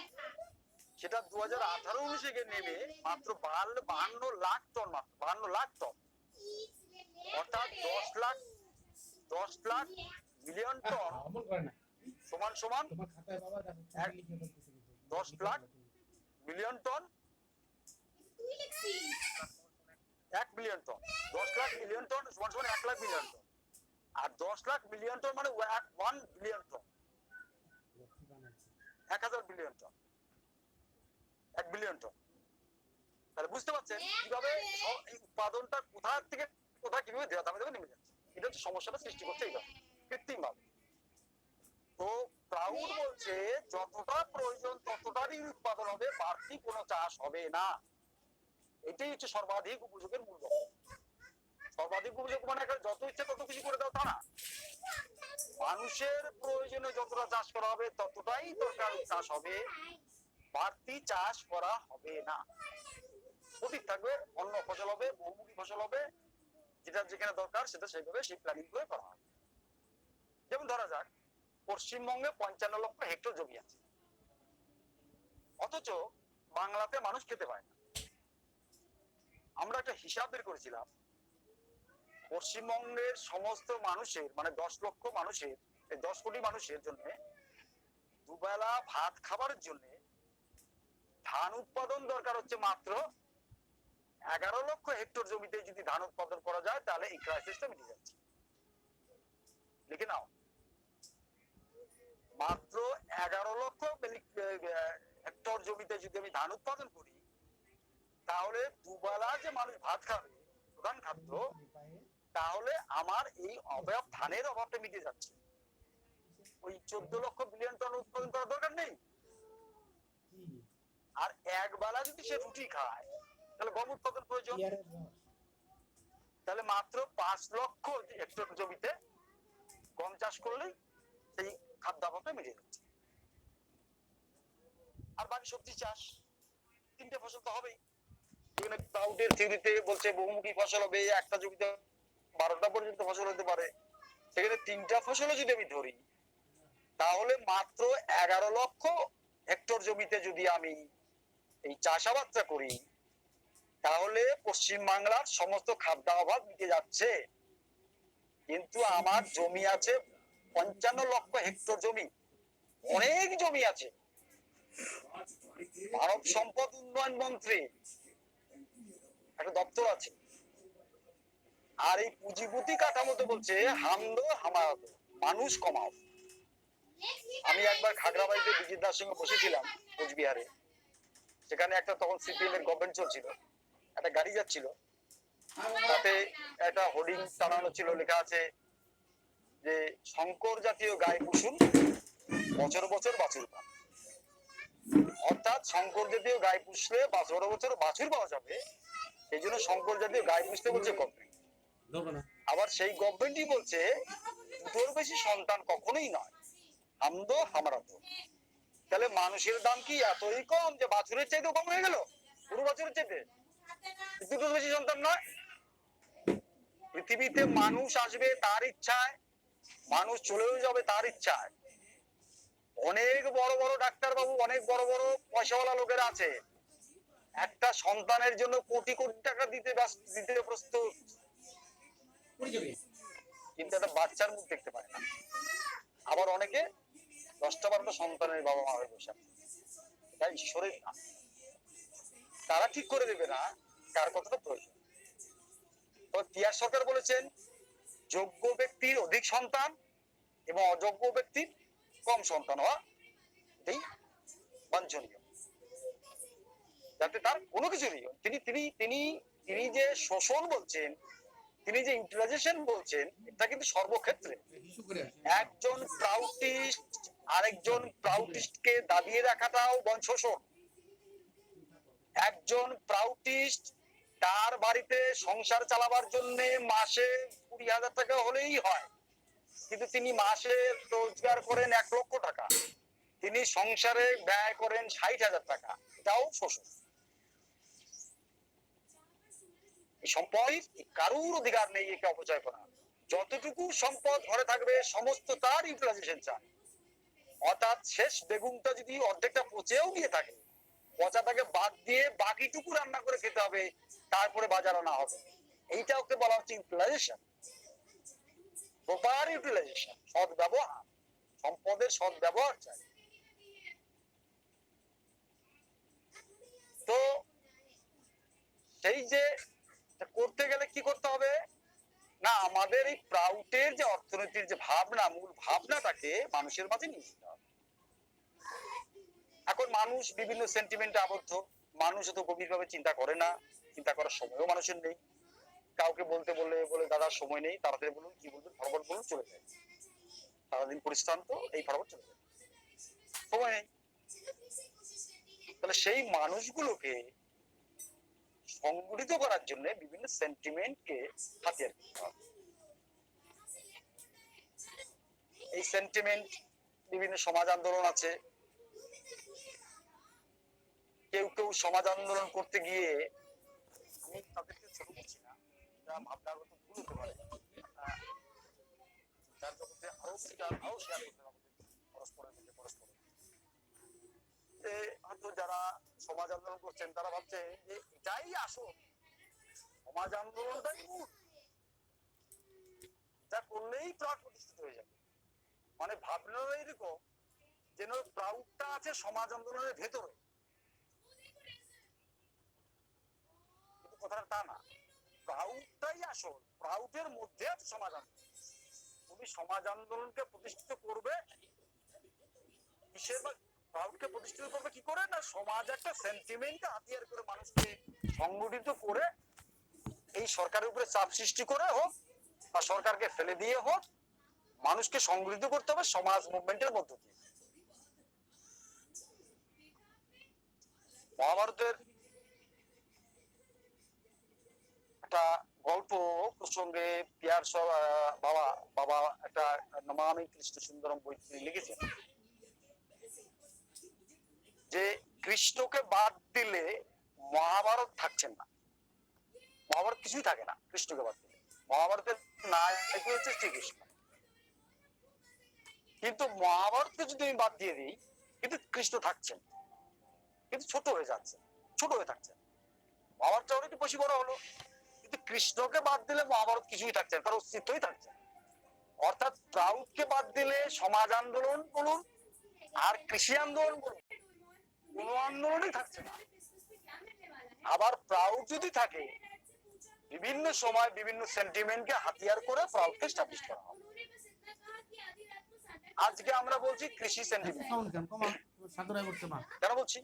সেটা 2018-19-এ গিয়ে নেমে মাত্র 52 লাখ টন, মাত্র 52 লাখ টন। অর্থাৎ 10 লাখ মিলিয়ন টন সমান সমান তোমার খাতায় বাবা দেখো চাকরি লিখে ফেলতেছে কিন্তু 10 লাখ মিলিয়ন টন, তুই লিখছিস 1 billion ton. 10 lakh million ton সমান সমান 1 লাখ মিলিয়ন টন। আর 10 লাখ মিলিয়ন টন মানে 1 বিলিয়ন টন, লক্ষ্মী বানাচ্ছে 1000 বিলিয়ন টন, 1 বিলিয়ন টন। তাহলে বুঝতে পারছেন কিভাবে এই উৎপাদনটা কোথা থেকে কোথা কিভাবে দামে দামে নেমে যাচ্ছে। এটা হচ্ছে সমস্যাটা সৃষ্টি করছে এইভাবে কৃত্রিম ভাবে। তো ক্লাউড বলছে যতটা প্রয়োজন ততটারই উৎপাদন হবে, বাড়তি কোনো চাষ হবে না। এটাই হচ্ছে সর্বাধিক উপযোগের মূল লক্ষ্য। সর্বাধিক উপযোগ মানে যত ইচ্ছে তত কিছু করে দাও তা না, মানুষের প্রয়োজনে যতটা চাষ করা হবে ততটাই দরকার চাষ হবে, বাড়তি চাষ করা হবে না। অধিক থাকবে, অন্য ফসল হবে, বহুমুখী ফসল হবে, যেটা যেখানে দরকার সেটা সেইভাবে সেই প্ল্যানিং করে করা হবে। যেমন ধরা যাক পশ্চিমবঙ্গে 55 লক্ষ হেক্টর জমি আছে, অথচ বাংলাতে মানুষ খেতে পায় না। আমরা একটা হিসাব বের করেছিলাম, পশ্চিমবঙ্গের সমস্ত মানুষের মানে 10 লক্ষ মানুষের 10 কোটি মানুষের জন্য দুবেলা ভাত খাবারের জন্য ধান উৎপাদন দরকার হচ্ছে মাত্র 11 লক্ষ হেক্টর জমিতে। যদি ধান উৎপাদন করা যায় তাহলে এই ক্রাইসিসটা মিটে যাচ্ছে। লিখে নাও, মাত্র 11 লক্ষ হেক্টর জমিতে যদি আমি ধান উৎপাদন করি তাহলে দুবেলা যে মানুষ ভাত খাবে প্রধান খাদ্য, তাহলে আমার এই অভাব ধানের অভাবটা মিটে যাচ্ছে। ওই 14 লক্ষ বিলিয়ন টন উৎপাদন করার দরকার নেই। আর এক বেলা যদি সে রুটি খায় তাহলে গম উৎপাদন প্রয়োজন, তাহলে মাত্র 5 লক্ষ হেক্টর জমিতে গম চাষ করলেই সেই খাদ্যাভাবটা মিটে যাচ্ছে। আর বাকি সবজি চাষ, 3টে ফসল তো হবেই। যেখানে ক্লাউডের থিওরিতে বলছে বহুমুখী ফসল হবে, একটা জমিতে 12টা পর্যন্ত ফসল হতে পারে, সেখানে 3টা ফসলও যদি আমি ধরি তাহলে মাত্র 11 লক্ষ হেক্টর জমিতে যদি আমি এই চাষাবাদটা করি তাহলে পশ্চিম বাংলার সমস্ত খাদ্য অভাব মিটে যাচ্ছে। কিন্তু আমার জমি আছে 55 লক্ষ হেক্টর জমি, অনেক জমি আছে। মানব সম্পদ উন্নয়ন মন্ত্রী একটা দপ্তর আছে, আর এই পুঁজিপতি কাঠামোতে বলছে হামদো হামাদো, মানুষ কমাও। আমি একবার খাগড়াবাড়িতে বিজিত দার সঙ্গে বসেছিলাম কোচবিহারে, সেখানে একটা তখন সিপিএম এর গভর্নমেন্ট চলছিল, একটা গাড়ি যাচ্ছিল, তাতে একটা হোর্ডিং টানানো ছিল, লেখা আছে যে শঙ্কর জাতীয় গাই পুষুন, বছর বছর বাছুর পান। অর্থাৎ শঙ্কর জাতীয় গাই পুষলে বছর বছর বাছুর পাওয়া যাবে, সেই জন্য শঙ্কর জাতীয় গাই পুষতে বলছে গভর্নমেন্ট। আবার সেই গভর্নমেন্টই বলছে 2টোর বেশি সন্তান কখনোই নয়, হামদো হামারাদো। তাহলে মানুষের দাম কি এতই কম যে বাছুরের চাইতেও কম হয়ে গেল? পুরো বছরের চাইতে 2টোর বেশি সন্তান নয়। পৃথিবীতে মানুষ আসবে তার ইচ্ছায়, মানুষ চলেও যাবে তার ইচ্ছায়। অনেক বড় বড় ডাক্তার বাবু, অনেক বড় বড় পয়সাওয়ালা লোকেরা আছে, একটা সন্তানের জন্য কোটি কোটি টাকা দিতে প্রস্তুত, কিন্তু একটা বাচ্চার মুখ দেখতে পায় না। আবার অনেকে 10টা 12টা সন্তানের বাবা মা হয়ে বসে আছে, এটা ঈশ্বরের না। তারা ঠিক করে দেবে না কার কতটা প্রয়োজন। তো টিআর সরকার বলেছেন যোগ্য ব্যক্তির অধিক সন্তান এবং অযোগ্য ব্যক্তির কম সন্তান হওয়া এটাই বাঞ্ছনীয়, যাতে তার কোনো কিছু নেই। তিনি তিনি তিনি তিনি যে শোষণ বলছেন, তিনি যে ইউটিলাইজেশন বলছেন, এটা কিন্তু সর্বক্ষেত্রে। একজন প্রাউটিস্ট আরেকজন প্রাউটিস্টকে দাবিয়ে রাখাটাও শোষণ। একজন প্রাউটিস্ট তার বাড়িতে সংসার চালাবার জন্য মাসে 20,000 টাকা হলেই হয়, কিন্তু তিনি মাসে রোজগার করেন 1 লক্ষ টাকা, তিনি সংসারে ব্যয় করেন 60,000 টাকা, এটাও শোষণ। সম্পদ কারুর অধিকার নেই একে অপচয় করা। যতটুকু সম্পদ ঘরে থাকবে সমস্ত তার ইউটিলাইজেশন চায়। অর্থাৎ শেষ বেগুনটা যদি অর্ধেকটা পচেও গিয়ে থাকে, পচাটাকে বাদ দিয়ে বাকিটুকু রান্না করে খেতে হবে, তারপরে বাজার আনা হবে। এইটা ওকে বলা হচ্ছে ইউটিলাইজেশন, প্রপার ইউটিলাইজেশন, সৎ ব্যবহার। সম্পদের সৎ ব্যবহার চাই। তো সেই যে করতে গেলে কি করতে হবে না, আমাদের এই প্রাউটের যে অর্থনীতির যে ভাবনা, মূল ভাবনাটাকে মানুষের মাঝে নিয়ে যেতে হবে। এখন মানুষ বিভিন্ন সেন্টিমেন্টে আবদ্ধ, মানুষ তো গভীরভাবে চিন্তা করে না, চিন্তা করার সময়ও মানুষের নেই। কাউকে বলতে বলে দাদার সময় নেই, তাড়াতাড়ি বলুন, কি বলবেন, ফরওয়ার্ড বলুন, চলে যায়। সারাদিন পরিশ্রান্ত, এই ফরওয়ার্ড চলে যায়, সময় নেই। তাহলে সেই মানুষগুলোকে সংগঠিত করার জন্য বিভিন্ন সেন্টিমেন্টকে হাতিয়ার করতে হবে। এই সেন্টিমেন্ট বিভিন্ন সমাজ আন্দোলন আছে। কেউ কেউ সমাজ আন্দোলন করতে গিয়ে, আমি তাদেরকে ছোট করছি না, যারা ভাবনাগত ভুল হতে পারে, যার জগতে আরো শেয়ার করতে হবে পরস্পরের মধ্যে পরস্পর। হয়তো যারা সমাজ আন্দোলন করছেন তারা ভাবছে যে এটাই আসল, সমাজ আন্দোলনটাই মূল, যা করলেই প্রাউড প্রতিষ্ঠিত হয়ে যাবে। মানে ভাবনা এরকম যেন প্রাউডটা আছে সমাজ আন্দোলনের ভেতরে, কিন্তু কথাটা তা না। প্রাউডটাই আসল, প্রাউডের মধ্যে আছে সমাজ আন্দোলন। তুমি সমাজ আন্দোলনকে প্রতিষ্ঠিত করবে কিসের, প্রাউডকে প্রতিষ্ঠিত করবে কি করে না, সমাজ একটা সেন্টিমেন্টকে হাতিয়ার করে মানুষকে সংগঠিত করে এই সরকারের উপরে চাপ সৃষ্টি করে হোক বা সরকারকে ফেলে দিয়ে হোক, মানুষকে সংগঠিত করতে হবে সমাজ মুভমেন্টের মধ্য দিয়ে। মহাভারতের একটা গল্প প্রসঙ্গে পিয়ার বাবা একটা নমামি কৃষ্ণ সুন্দরম বই লিখেছেন যে কৃষ্ণকে বাদ দিলে মহাভারত থাকছেন না, মহাভারত কিছুই থাকে না কৃষ্ণকে বাদ দিলে। মহাভারতের নায়ক হচ্ছে শ্রীকৃষ্ণ, কিন্তু মহাভারতকে যদি আমি বাদ দিয়ে দিই কিন্তু কৃষ্ণ থাকছেন, কিন্তু ছোট হয়ে যাচ্ছে, ছোট হয়ে থাকছেন। মহাভারতটা অনেক বেশি বড় হলো, কিন্তু কৃষ্ণকে বাদ দিলে মহাভারত কিছুই থাকছে না, তার অস্তিত্বই থাকছে। অর্থাৎ প্রাউডকে বাদ দিলে সমাজ আন্দোলন বলুন আর কৃষি আন্দোলন বলুন, কোন আন্দোলনই থাকছে না। আবার প্রাউড যদি থাকে, বিভিন্ন সময় বিভিন্ন সেন্টিমেন্টকে হাতিয়ার করে প্রাউডকে এস্টাবলিশ করা হবে। আজকে আমরা বলছি কৃষি সেন্টিমেন্ট, কেন বলছি?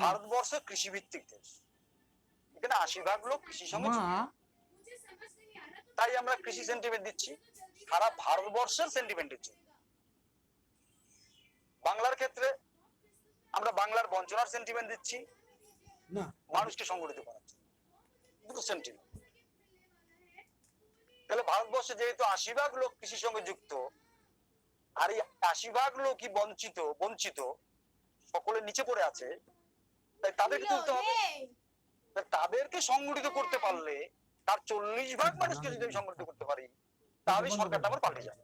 ভারতবর্ষ কৃষি ভিত্তিক দেশ, এখানে ৮০% লোক কৃষির সঙ্গে যুক্ত। তাই আমরা কৃষি সেন্টিমেন্ট দিচ্ছি সারা ভারতবর্ষের সেন্টিমেন্টের জন্য। বাংলার ক্ষেত্রে আমরা বাংলার বঞ্চনার সেন্টিমেন্ট দিচ্ছি না, মানুষকে সংগঠিত করার জন্য, দুটো সেন্টিমেন্ট। তাহলে ভারতবর্ষে যেহেতু ৮০% লোক কৃষির সঙ্গে যুক্ত, আর এই ৮০% লোকই বঞ্চিত, সকলে নিচে পড়ে আছে, তাই তাদেরকে তুলতে হবে। তাদেরকে সংগঠিত করতে পারলে, তার ৪০% মানুষকে যদি আমি সংগঠিত করতে পারি, তাহলে সরকারটা আমার পাল্টে যায়।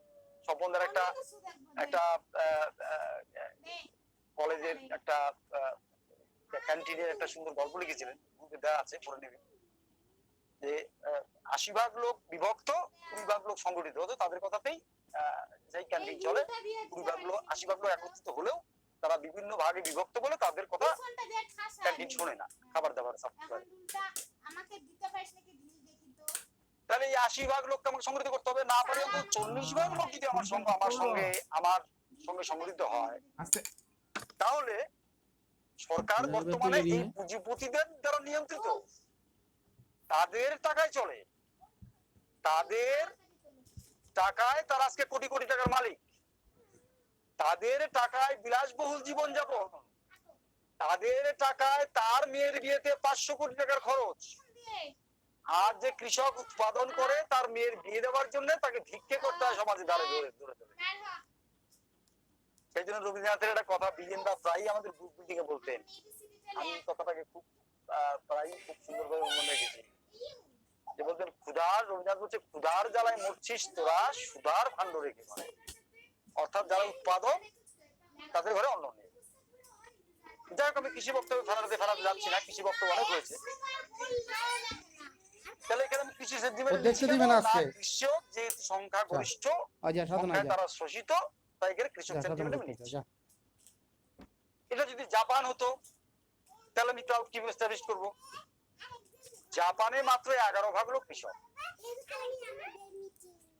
স্বপনদার একটা কলেজের একটা ক্যান্টিনের একটা সুন্দর গল্প লিখেছিলেন, গ্রুপে দেওয়া আছে, পড়ে নেবেন। যে ৮০% লোক বিভক্ত, ২০% লোক সংগঠিত হতো, তাদের কথাতেই সেই ক্যান্টিন চলে। ২০% লোক ৮০% লোক একত্রিত হলেও তারা বিভিন্ন ভাগে বিভক্ত বলে তাদের কথা ক্যান্টিন শোনে না, খাবার দাবার তাহলে এই ৮০% লোককে আমাকে সংগঠিত করতে হবে। না পারে অন্তত ৪০% লোক যদি আমার সঙ্গে সংগঠিত হয়, তাহলে সরকার বর্তমানে এই পুঁজিপতিদের দ্বারা নিয়ন্ত্রিত, তাদের টাকায় চলে, তাদের টাকায় তারা আজকে কোটি কোটি টাকার মালিক, তাদের টাকায় বিলাসবহুল জীবনযাপন, তাদের টাকায় তার মেয়ের বিয়েতে ৫০০ কোটি টাকার খরচ। আর যে কৃষক উৎপাদন করে তার মেয়ের বিয়ে দেওয়ার জন্য তাকে ভিক্ষে করতে হয় সমাজে ধরে ধরে। সেই জন্য রবীন্দ্রনাথের একটা কথা বিজেন্দা প্রায়ই আমাদের গ্রুপ থেকে বলতেন, আমি কথাটাকে খুব সুন্দরভাবে মনে রেখেছি, যে বলতেন রবীন্দ্রনাথ বলছে ক্ষুধার জ্বালায় মরছিস তোরা সুধার ভাণ্ড রেখে। অর্থাৎ যারা উৎপাদক তাদের ঘরে অন্ন নেই। যাই হোক, আমি কৃষি বক্তব্য ফেরাতে যাচ্ছি না, কৃষি বক্তব্য অনেক হয়েছে। তাহলে এখানে আমি কৃষি সেন্টিমেন্ট ও দেখতে দিবে না আজকে। কৃষক যে সংখ্যা গরিষ্ঠ যা সাধনা সংখ্যায় যা তারা শোষিত, তাই এখানে কৃষক যা সাধনা সেন্টিমেন্ট আমি করতে নিচ্ছি। যা। এটা যদি জাপান হতো তাহলে আমি ক্লাউড কিভাবে এস্টাবলিশ করবো? জাপানে মাত্র 11 ভাগ লোক কৃষক,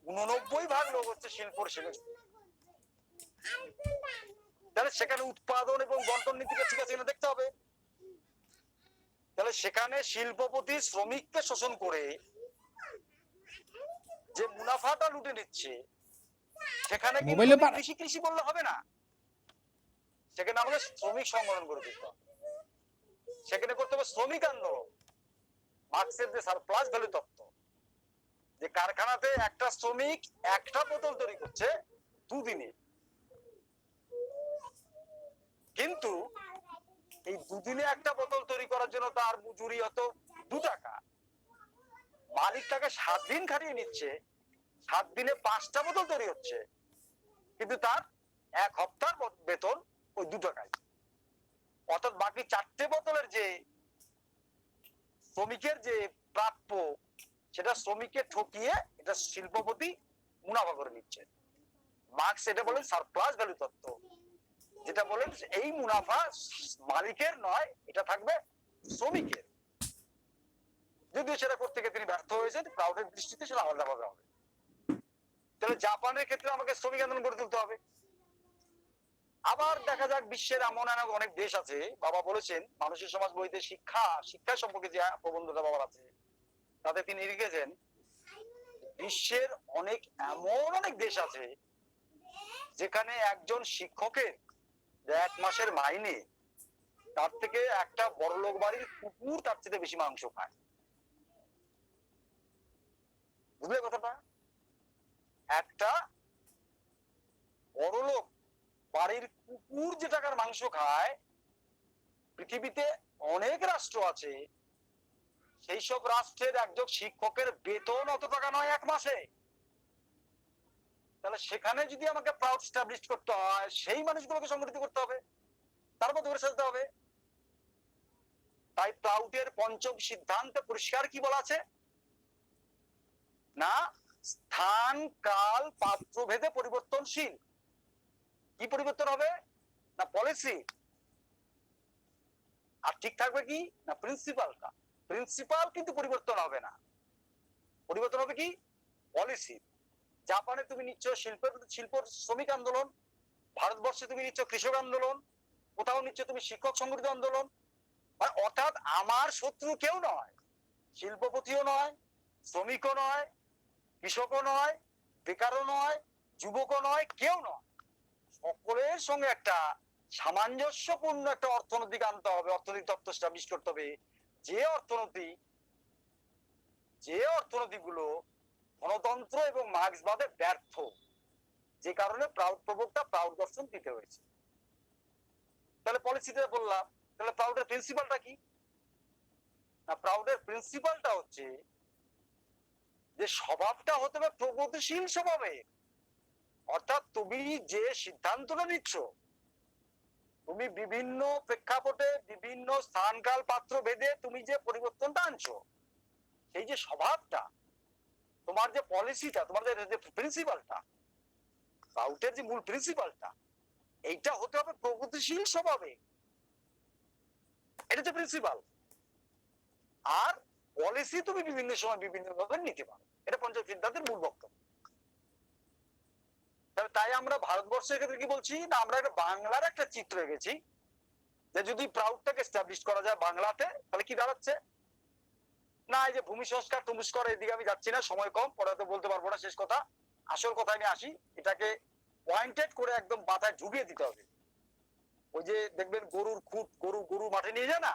89 ভাগ লোক হচ্ছে শিল্পর শ্রেণী। তাহলে সেখানে উৎপাদন এবং বন্টন নীতিটা ঠিক আছে কিনা দেখতে হবে। তাহলে সেখানে শিল্পপতি শ্রমিককে শোষণ করে যে মুনাফাটা লুটে নিচ্ছে, সেখানে কিন্তু মোবাইলে কৃষি কৃষি বললে হবে না, সেখানে আমাদের শ্রমিক সংগঠন করে দিতে হবে, সেখানে করতে হবে শ্রমিক আন্দোলন। মার্ক্সের যে সারপ্লাস ভ্যালু তত্ত্ব, যে কারখানাতে একটা শ্রমিক একটা বোতল তৈরি করছে দুদিনে, কিন্তু এই দুদিনে একটা বোতল তৈরি করার জন্য তার মজুরি হতো 2 টাকা, মালিক তাকে 7 দিন খাটিয়ে নিচ্ছে, 7 দিনে 5টা বোতল তৈরি হচ্ছে, কিন্তু তার 1 সপ্তাহ বেতন ওই 2 টাকায়। অর্থাৎ বাকি 4টে বোতলের যে শ্রমিকের যে প্রাপ্য, সেটা শ্রমিককে ঠকিয়ে এটা শিল্পপতি মুনাফা করে নিচ্ছে। মার্কস এটা বলেন সারপ্লাস ভ্যালু তত্ত্ব, যেটা বলেন এই মুনাফা মালিকের নয়, এটা থাকবে শ্রমিকের। যদিও সেটা করতে গিয়ে তিনি ব্যর্থ হয়েছেন, ক্রাউডের দৃষ্টিতে সেটা আলাদাভাবে হবে। তাহলে জাপানের ক্ষেত্রে আমাকে শ্রমিক আন্দোলন গড়ে তুলতে হবে। আবার দেখা যাক বিশ্বের এমন অনেক দেশ আছে, বাবা বলেছেন মানুষের সমাজ বইতে শিক্ষা সম্পর্কে যে প্রবন্ধটা বাবার আছে, তাতে তিনি লিখেছেন বিশ্বের অনেক দেশ আছে যেখানে একজন শিক্ষকের 1 মাসের মাইনে তার থেকে একটা বড়লোক বাড়ির কুকুর তার চেয়ে বেশি মাংস খায়। বুঝলে কথাটা? একটা বড়লোক বাড়ির কুকুর যে টাকার মাংস খায়, পৃথিবীতে অনেক রাষ্ট্র আছে, সেই সব রাষ্ট্রের একজন শিক্ষকের বেতন অত টাকা নয় 1 মাসে। তাহলে সেখানে যদি আমাকে প্রাউড এস্টাবলিশ করতে হয়, সেই মানুষগুলোকে সংগঠিত করতে হবে, তার মধ্যে করে সাজতে হবে। তাই প্রাউডের 5ম সিদ্ধান্তে পরিষ্কার কি বলা আছে না, স্থান কাল পাত্র ভেদে পরিবর্তনশীল। কি পরিবর্তন হবে না পলিসি, আর ঠিক থাকবে কি না প্রিন্সিপালটা। প্রিন্সিপাল কিন্তু পরিবর্তন হবে না, পরিবর্তন হবে কি পলিসি। জাপানে তুমি নিচ্ছ শিল্প শ্রমিক আন্দোলন, ভারতবর্ষে তুমি নিচ্ছ কৃষক আন্দোলন, কোথাও নিচ্ছ তুমি শিক্ষক সংগঠিত আন্দোলন। অর্থাৎ আমার শত্রু কেউ নয়, শিল্পপতিও নয়, শ্রমিকও নয়, কৃষকও নয়, বেকারও নয়, যুবকও নয়, কেউ নয়। সকলের সঙ্গে একটা সামঞ্জস্যপূর্ণ একটা অর্থনৈতিক আনতে হবে, অর্থনৈতিক তত্ত্ব এস্টাবলিশ করতে হবে, যে অর্থনীতিগুলো গণতন্ত্র এবং মার্ক্সবাদে ব্যর্থ, যে কারণে প্রাউড প্রবক্তা প্রাউড দর্শন দিতে হয়েছে। তাহলে পলিসিতে বললাম, তাহলে প্রাউডের প্রিন্সিপালটা কি না, প্রাউডের প্রিন্সিপালটা হচ্ছে যে স্বভাবটা হতে হবে প্রগতিশীল স্বভাবে। অর্থাৎ তুমি যে সিদ্ধান্তটা নিচ্ছ, তুমি বিভিন্ন প্রেক্ষাপটে বিভিন্ন স্থানকাল পাত্র ভেদে তুমি যে পরিবর্তনটা আনছো, সেই যে স্বভাবটা, তোমার যে পলিসিটা, তোমার যে প্রিন্সিপালটা, প্রাউডের যে মূল প্রিন্সিপালটা, এইটা হতে হবে প্রগতিশীল স্বভাবে। এটা হচ্ছে প্রিন্সিপাল। আর পলিসি তুমি বিভিন্ন সময় বিভিন্ন ভাবে নিতে পারো, এটা 5ম সিদ্ধান্তের মূল বক্তব্য। তাই আমরা ভারতবর্ষের ক্ষেত্রে কি বলছি না, আমরা একটা বাংলার একটা চিত্র এঁকেছি যে যদি প্রাউডটাকে এস্টাবলিশ করা যায় বাংলাতে, তাহলে কি দাঁড়াচ্ছে না, এই যে ভূমি সংস্কার তুমস্কার, এদিকে আমি যাচ্ছি না, সময় কম, পরে তো বলতে পারবো না। শেষ কথা, আসল কথায় নিয়ে আসি, এটাকে পয়েন্টেড করে একদম মাথায় ঢুকিয়ে দিতে হবে। ওই যে দেখবেন গরুর খুঁট, গরু মাঠে নিয়ে যায় না,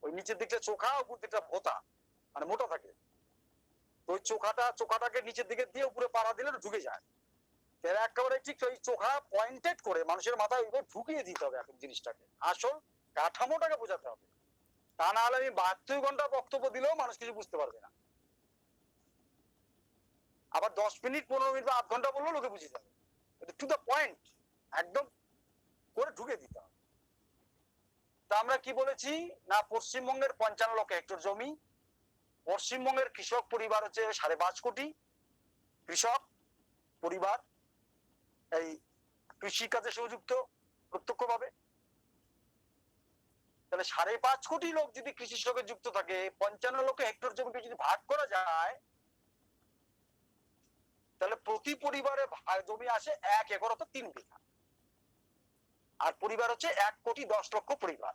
ওই নিচের দিকটা চোখা, উপর দিকটা ভোতা, মানে মোটা থাকে, ওই চোখাটাকে নিচের দিকে দিয়ে উপরে পাড়া দিলে ঢুকে যায়। এরা একেবারে ঠিক ওই চোখা পয়েন্টেড করে মানুষের মাথায় ঢুকিয়ে দিতে হবে এখন জিনিসটাকে, আসল কাঠামোটাকে বোঝাতে হবে। তা না হলে আমি 72 ঘন্টা বক্তব্য দিলেও মানুষ কিছু বুঝতে পারবে না। আবার 10 মিনিট 15 মিনিট বা আধ ঘন্টা বললেও লোকে বুঝে যাবে। টু দ্য পয়েন্ট একদম করে ঢুকে দিতে হবে। তা আমরা কি বলেছি না, পশ্চিমবঙ্গের 55 লক্ষ হেক্টর জমি, পশ্চিমবঙ্গের কৃষক পরিবার হচ্ছে 5.5 কোটি কৃষক পরিবার এই কৃষিকাজে সংযুক্ত প্রত্যক্ষভাবে। তাহলে 5.5 কোটি লোক যদি কৃষির সঙ্গে যুক্ত থাকে, 55 লক্ষ হেক্টর জমিকে যদি ভাগ করা যায়, তাহলে প্রতি পরিবারে জমি আসে 1 একর অর্থাৎ 3 বিঘা। আর পরিবার হচ্ছে 1,10,00,000 পরিবার।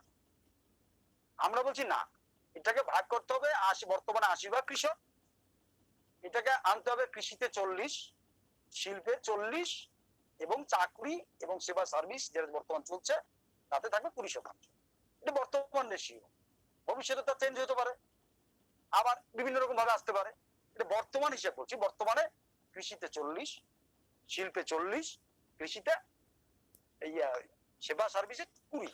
আমরা বলছি না, এটাকে ভাগ করতে হবে। বর্তমানে 80 ভাগ কৃষক, এটাকে আনতে হবে কৃষিতে 40, শিল্পে 40 এবং চাকরি এবং সেবা সার্ভিস যেটা বর্তমান চলছে তাতে থাকবে 20%। এটা বর্তমান রেশিও, ভবিষ্যতে তা চেঞ্জ হতে পারে, আবার বিভিন্ন রকম ভাবে আসতে পারে। এটা বর্তমান হিসাব করছি। বর্তমানে কৃষিতে 40, শিল্পে 40, কৃষিতে সেবা সার্ভিসে 20।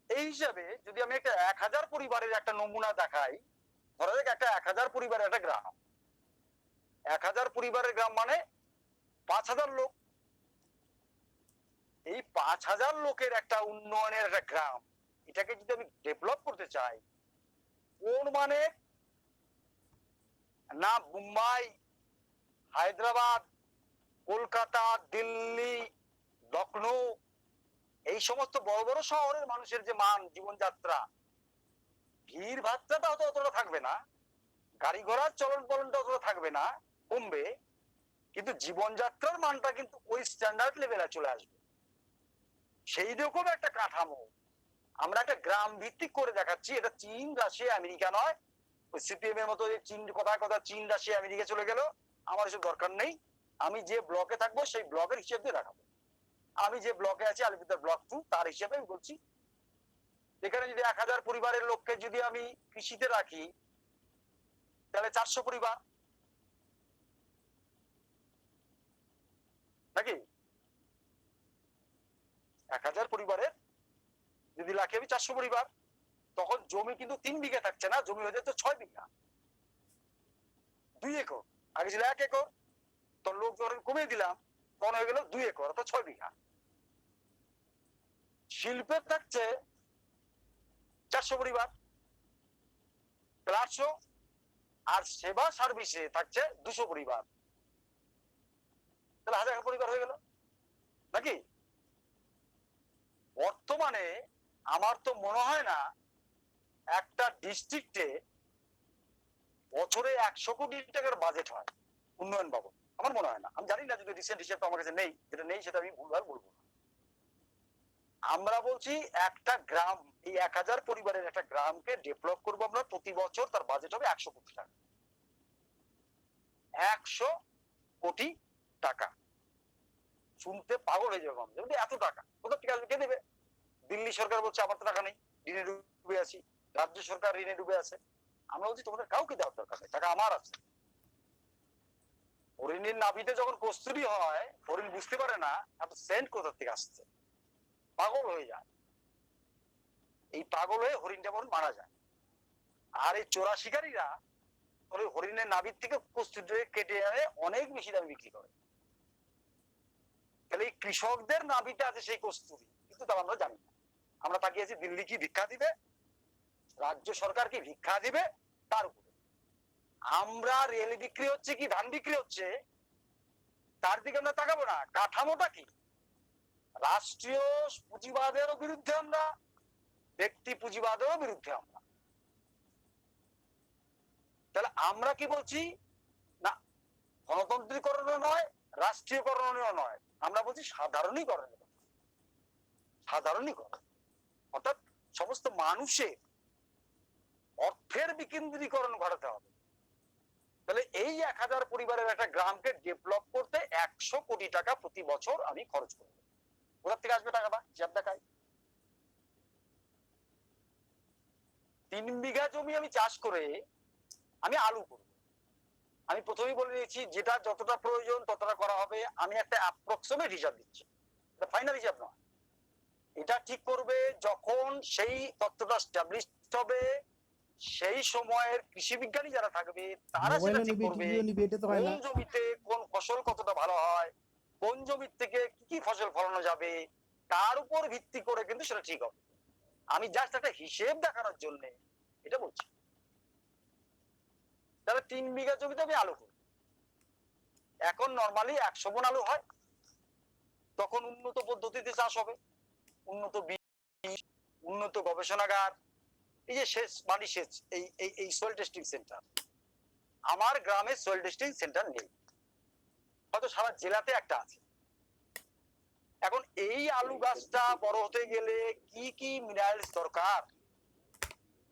এই হিসাবে যদি আমি একটা 1000 পরিবারের একটা নমুনা দেখাই, ধরা যাক একটা 1000 পরিবারের একটা গ্রাম, 1000 পরিবারের গ্রাম মানে 5000 লোক। এই 5000 লোকের একটা উন্নয়নের একটা গ্রাম, এটাকে যদি আমি ডেভেলপ করতে চাই, কোন মানে না মুম্বাই, হায়দ্রাবাদ, কলকাতা, দিল্লি, লখনৌ, এই সমস্ত বড় বড় শহরের মানুষের যে মান জীবনযাত্রা, ভিড় ভাট্টাটা অতটা থাকবে না, গাড়ি ঘোড়ার চলন বলনটা অতটা থাকবে না, কমবে, কিন্তু জীবনযাত্রার মানটা কিন্তু ওই স্ট্যান্ডার্ড লেভেলে চলে আসবে। সেই রকম একটা কাঠামো আমরা একটা গ্রাম ভিত্তিক করে দেখাচ্ছি। এটা চীন, রাশিয়া, আমেরিকা নয়। ওই সিপিএম এর মতো চীন কথায় কথা চীন, রাশিয়া, আমেরিকা চলে গেল, আমার এসব দরকার নেই। আমি যে ব্লকে থাকবো সেই ব্লকের হিসেব দিয়ে দেখাবো। আমি যে ব্লকে আছি আলিপুরদুয়ার ব্লক 2, তার হিসেবে আমি বলছি। এখানে যদি 1000 পরিবারের লোককে যদি আমি কৃষিতে রাখি, তাহলে 400 পরিবার নাকি? 1000 পরিবারের যদি রাখি আমি 400 পরিবার, তখন জমি কিন্তু 3 বিঘা থাকছে না, জমি হয়ে যাচ্ছে 6 বিঘা, 2 একর। আগে ছিল 1 একর, তো লোক যখন কমিয়ে দিলাম তখন হয়ে গেল 2 একর অর্থাৎ 6 বিঘা। শিল্পের থাকছে 400 পরিবার, 800, আর সেবা সার্ভিসে থাকছে 200 পরিবার, তাহলে 1000 পরিবার হয়ে গেল নাকি? বর্তমানে আমার তো মনে হয় না একটা ডিস্ট্রিক্টে বছরে 100 কোটি টাকার বাজেট হয় উন্নয়ন বাবদ। আমার মনে হয় না, আমি জানি না, যদি রিসেন্ট হিসেব আমার কাছে নেই, যেটা নেই সেটা আমি ভুলভাল বলবো না। আমরা বলছি একটা গ্রাম, এই 1000 পরিবারের একটা গ্রামকে ডেভেলপ করবো আমরা, প্রতি বছর তার বাজেট হবে 100 কোটি টাকা। 100 কোটি টাকা শুনতে পাগল হয়ে যাবে মানুষ, এত টাকা কোথা থেকে আসবে, কে দেবে? দিল্লি সরকার বলছে আমার তো টাকা নেই, ঋণে ডুবে আছি, রাজ্য সরকার ঋণে ডুবে আছে। আমরা বলছি তোমাদের কাউকে দেওয়ার দরকার নেই, টাকা আমার আছে। হরিণের নাভিতে যখন কস্তুরী হয়, হরিণ বুঝতে পারে না এত সেন্ট কোথা থেকে আসছে, পাগল হয়ে যায়। এই পাগল হয়ে হরিণটা বরং মারা যায়। আর এই চোরা শিকারীরা হরিণের নাভির থেকে কস্তুরী কেটে এনে অনেক বেশি দামে বিক্রি করে। তাহলে এই কৃষকদের নাভিতে আছে সেই কস্তুরী, কিন্তু তা আমরা জানি না। আমরা তাকিয়েছি দিল্লি কি ভিক্ষা দিবে, রাজ্য সরকার কি ভিক্ষা দিবে, তার উপরে। আমরা রেল বিক্রি হচ্ছে কি ধান বিক্রি হচ্ছে তার দিকে আমরা তাকাবো না। কাঠামোটা কি? রাষ্ট্রীয় পুঁজিবাদেরও বিরুদ্ধে আমরা, ব্যক্তি পুঁজিবাদেরও বিরুদ্ধে আমরা। তাহলে আমরা কি বলছি না, গণতন্ত্রীকরণও নয়, রাষ্ট্রীয়করণও নয়, আমরা বলছি সাধারণীকরণ। সাধারণীকরণ অর্থাৎ সমস্ত মানুষের অর্থের বিকেন্দ্রীকরণ ঘটাতে হবে। তাহলে এই 1000 পরিবারের একটা গ্রামকে ডেভেলপ করতে 100 কোটি টাকা প্রতি বছর আমি খরচ করব। কোথা থেকে আসবে টাকাটা? হিসাব দেখাই। 3 বিঘা জমি আমি চাষ করে আমি আলু করব। আমি প্রথমেই বলে দিয়েছি যেটা যতটা প্রয়োজন ততটা করা হবে। আমি একটা অ্যাপ্রক্সিমেট হিসাব দিচ্ছি, এটা ফাইনাল হিসাব নয়। এটা ঠিক করবে যখন সেই তথ্যটা স্টাবলিশ হবে, সেই সময়ের কৃষি বিজ্ঞানী যারা থাকবে তারা সেটা ঠিক করবে কোন জমিতে কোন ফসল কতটা ভালো হয়, কোন জমির থেকে কি কি ফসল ফলানো যাবে, তার উপর ভিত্তি করে কিন্তু সেটা ঠিক হবে। আমি জাস্ট একটা হিসেব দেখানোর জন্য এটা বলছি। তাহলে 3 বিঘা জমিতে আমি আলু করি। এখন নরমালি 100 মণ আলু হয়, তখন উন্নত পদ্ধতিতে চাষ হবে, উন্নত বীজ, উন্নত গবেষণাগার, এই যে সেচ মাটি সেচ, এই সয়েল টেস্টিং সেন্টার। আমার গ্রামে সয়েল টেস্টিং সেন্টার নেই, হয়তো সারা জেলাতে একটা আছে। এখন এই আলু গাছটা বড় হতে গেলে কি কি মিনারেলস দরকার,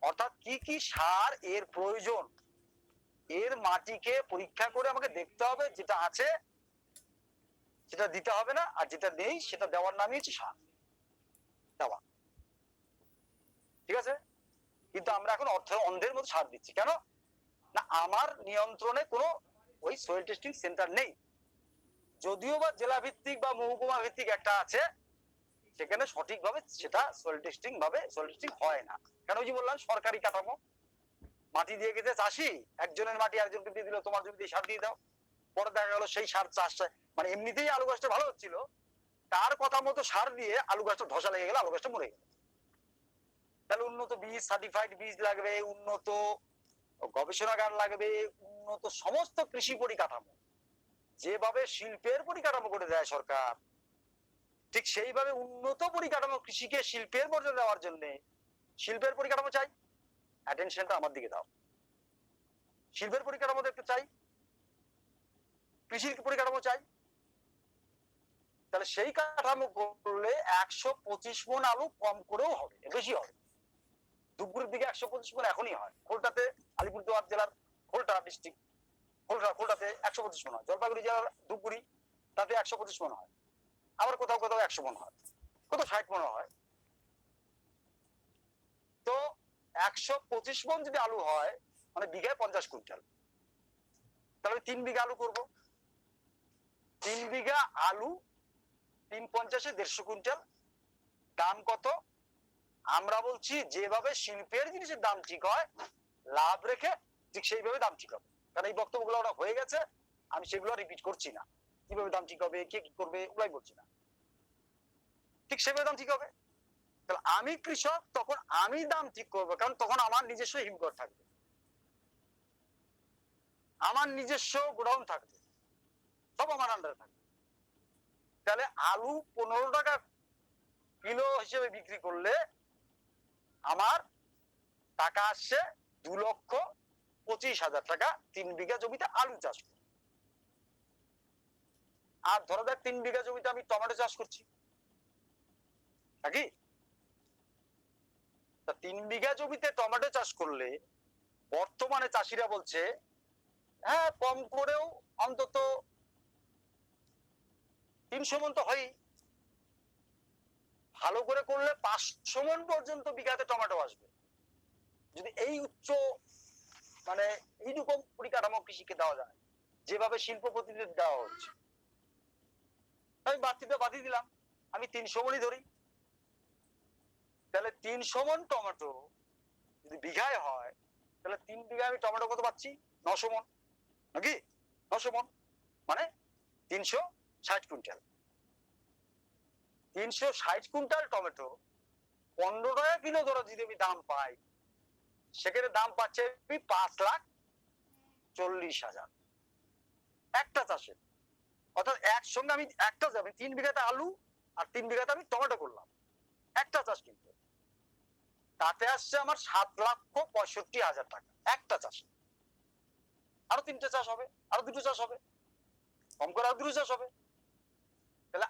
অর্থাৎ কি কি সার এর প্রয়োজন, এর মাটিকে পরীক্ষা করে আমাকে দেখতে হবে, যেটা আছে সেটা দিতে হবে না, আর যেটা নেই সেটা দেওয়ার নামই হচ্ছে সার দেওয়া। ঠিক আছে? কিন্তু আমরা এখন অন্ধের মতো সার দিচ্ছি কেন না, আমার নিয়ন্ত্রণে কোনো ওই সয়েল টেস্টিং সেন্টার নেই। যদিও বা জেলা ভিত্তিক বা মহকুমা ভিত্তিক একটা আছে, সেখানে সঠিকভাবে সেটা সয়েল টেস্টিং হয় না। কেন যে বললাম, সরকারি কাঠামো, মাটি দিয়ে গেছে চাষি, একজনের মাটি একজনকে দিয়ে দিল, তোমার জমিতে সার দিয়ে দাও। পরে দেখা গেল সেই সার চাষটা মানে এমনিতেই আলু গাছটা ভালো হচ্ছিল, তার কথা মতো সার দিয়ে আলু গাছটা ধসা লেগে গেল, আলু গাছটা মরে গেল। তাহলে উন্নত বীজ, সার্টিফাইড বীজ লাগবে, উন্নত গবেষণাগার লাগবে, উন্নত সমস্ত কৃষি পরিকাঠামো। যেভাবে শিল্পের পরিকাঠামো করে দেয় সরকার, ঠিক সেইভাবে উন্নত পরিকাঠামো কৃষিকে শিল্পের মর্যাদা দেওয়ার জন্য শিল্পের পরিকাঠামো চাই। অ্যাটেনশনটা আমার দিকে দাও, শিল্পের পরিকাঠামো দেখতে চাই, কৃষির পরিকাঠামো চাই। তাহলে সেই কাঠামো করলে 125 মণ আলু কম করেও হবে, বেশি হবে। ধূপগুড়ির দিকে 125 মণ এখনই হয়, খোলটাতে, আলিপুরদুয়ার জেলার খোলটা ডিস্ট্রিক্ট, খোলটাতে 125 মণ হয়, জলপাইগুড়ি জেলার ধূপগুড়ি তাতে 125 মণ হয়, আবার কোথাও কোথাও 100 মণ হয়, কোথাও 60 মণ হয়। তো 125 মণ যদি আলু হয় মানে বিঘায় 50 কুইন্টাল, তাহলে 3 বিঘা আলু করব। 3 বিঘা আলু 3×50 150 কুইন্টাল। দাম কত? আমরা বলছি যেভাবে শিল্পের জিনিসের দাম ঠিক হয়, লাভ রেখে ঠিক সেইভাবে দাম ঠিক হবে। কারণ এই বক্তব্যগুলো ওরা হয়ে গেছে, আমি সেগুলো রিপিট করছি না। কিভাবে দাম ঠিক হবে, কে কি করবে, ওগুলাই বলছি না, ঠিক সেভাবে দাম ঠিক হবে। তাহলে আমি কৃষক, তখন আমি দাম ঠিক করবো, কারণ তখন আমার নিজস্ব হিমঘর থাকবে, আমার নিজস্ব গোডাউন থাকবে, সব আমার আন্ডারে থাকবে। তাহলে আলু 15 টাকা কিলো হিসেবে বিক্রি করলে আমার টাকা আসছে 2,25,000 টাকা 3 বিঘা জমিতে আলু চাষ করে। আর ধরো দেখ 3 বিঘা জমিতে আমি টমেটো চাষ করছি নাকি, তা 3 বিঘা জমিতে টমেটো চাষ করলে বর্তমানে চাষিরা বলছে, হ্যাঁ কম করেও অন্তত 300 মণ তো হয়, ভালো করে করলে 500 মণ পর্যন্ত বিঘাতে টমেটো আসবে, যদি এই উচ্চ মানে এইরকম পরিকাঠামো কৃষিকে দেওয়া যায়, যেভাবে শিল্প প্রতিনিধি দেওয়া হচ্ছে। আমি বাতিয়ে দিলাম, আমি 300 মণই ধরি। তাহলে 300 মণ টমেটো যদি বিঘায় হয়, তাহলে 3 বিঘায় আমি টমেটো কত পাচ্ছি? 900 মণ নাকি, 900 মণ মানে 360 কুইন্টাল। 360 কুইন্টাল টমেটো 15 টাকা কিলো ধরো যদি আমি দাম পাই, সেখানে দাম পাচ্ছে 5,40,000 একটা চাষে। অর্থাৎ একসঙ্গে আমি একটা যাবে 3 বিঘাতে আলু আর 3 বিঘাতে আমি টমেটো করলাম, একটা চাষ, কিন্তু তাতে আসছে আমার 7,65,000 টাকা একটা চাষে। আরো 3টে চাষ হবে, আরো 2টো চাষ হবে, কম করে আরো 2টো চাষ হবে। তাহলে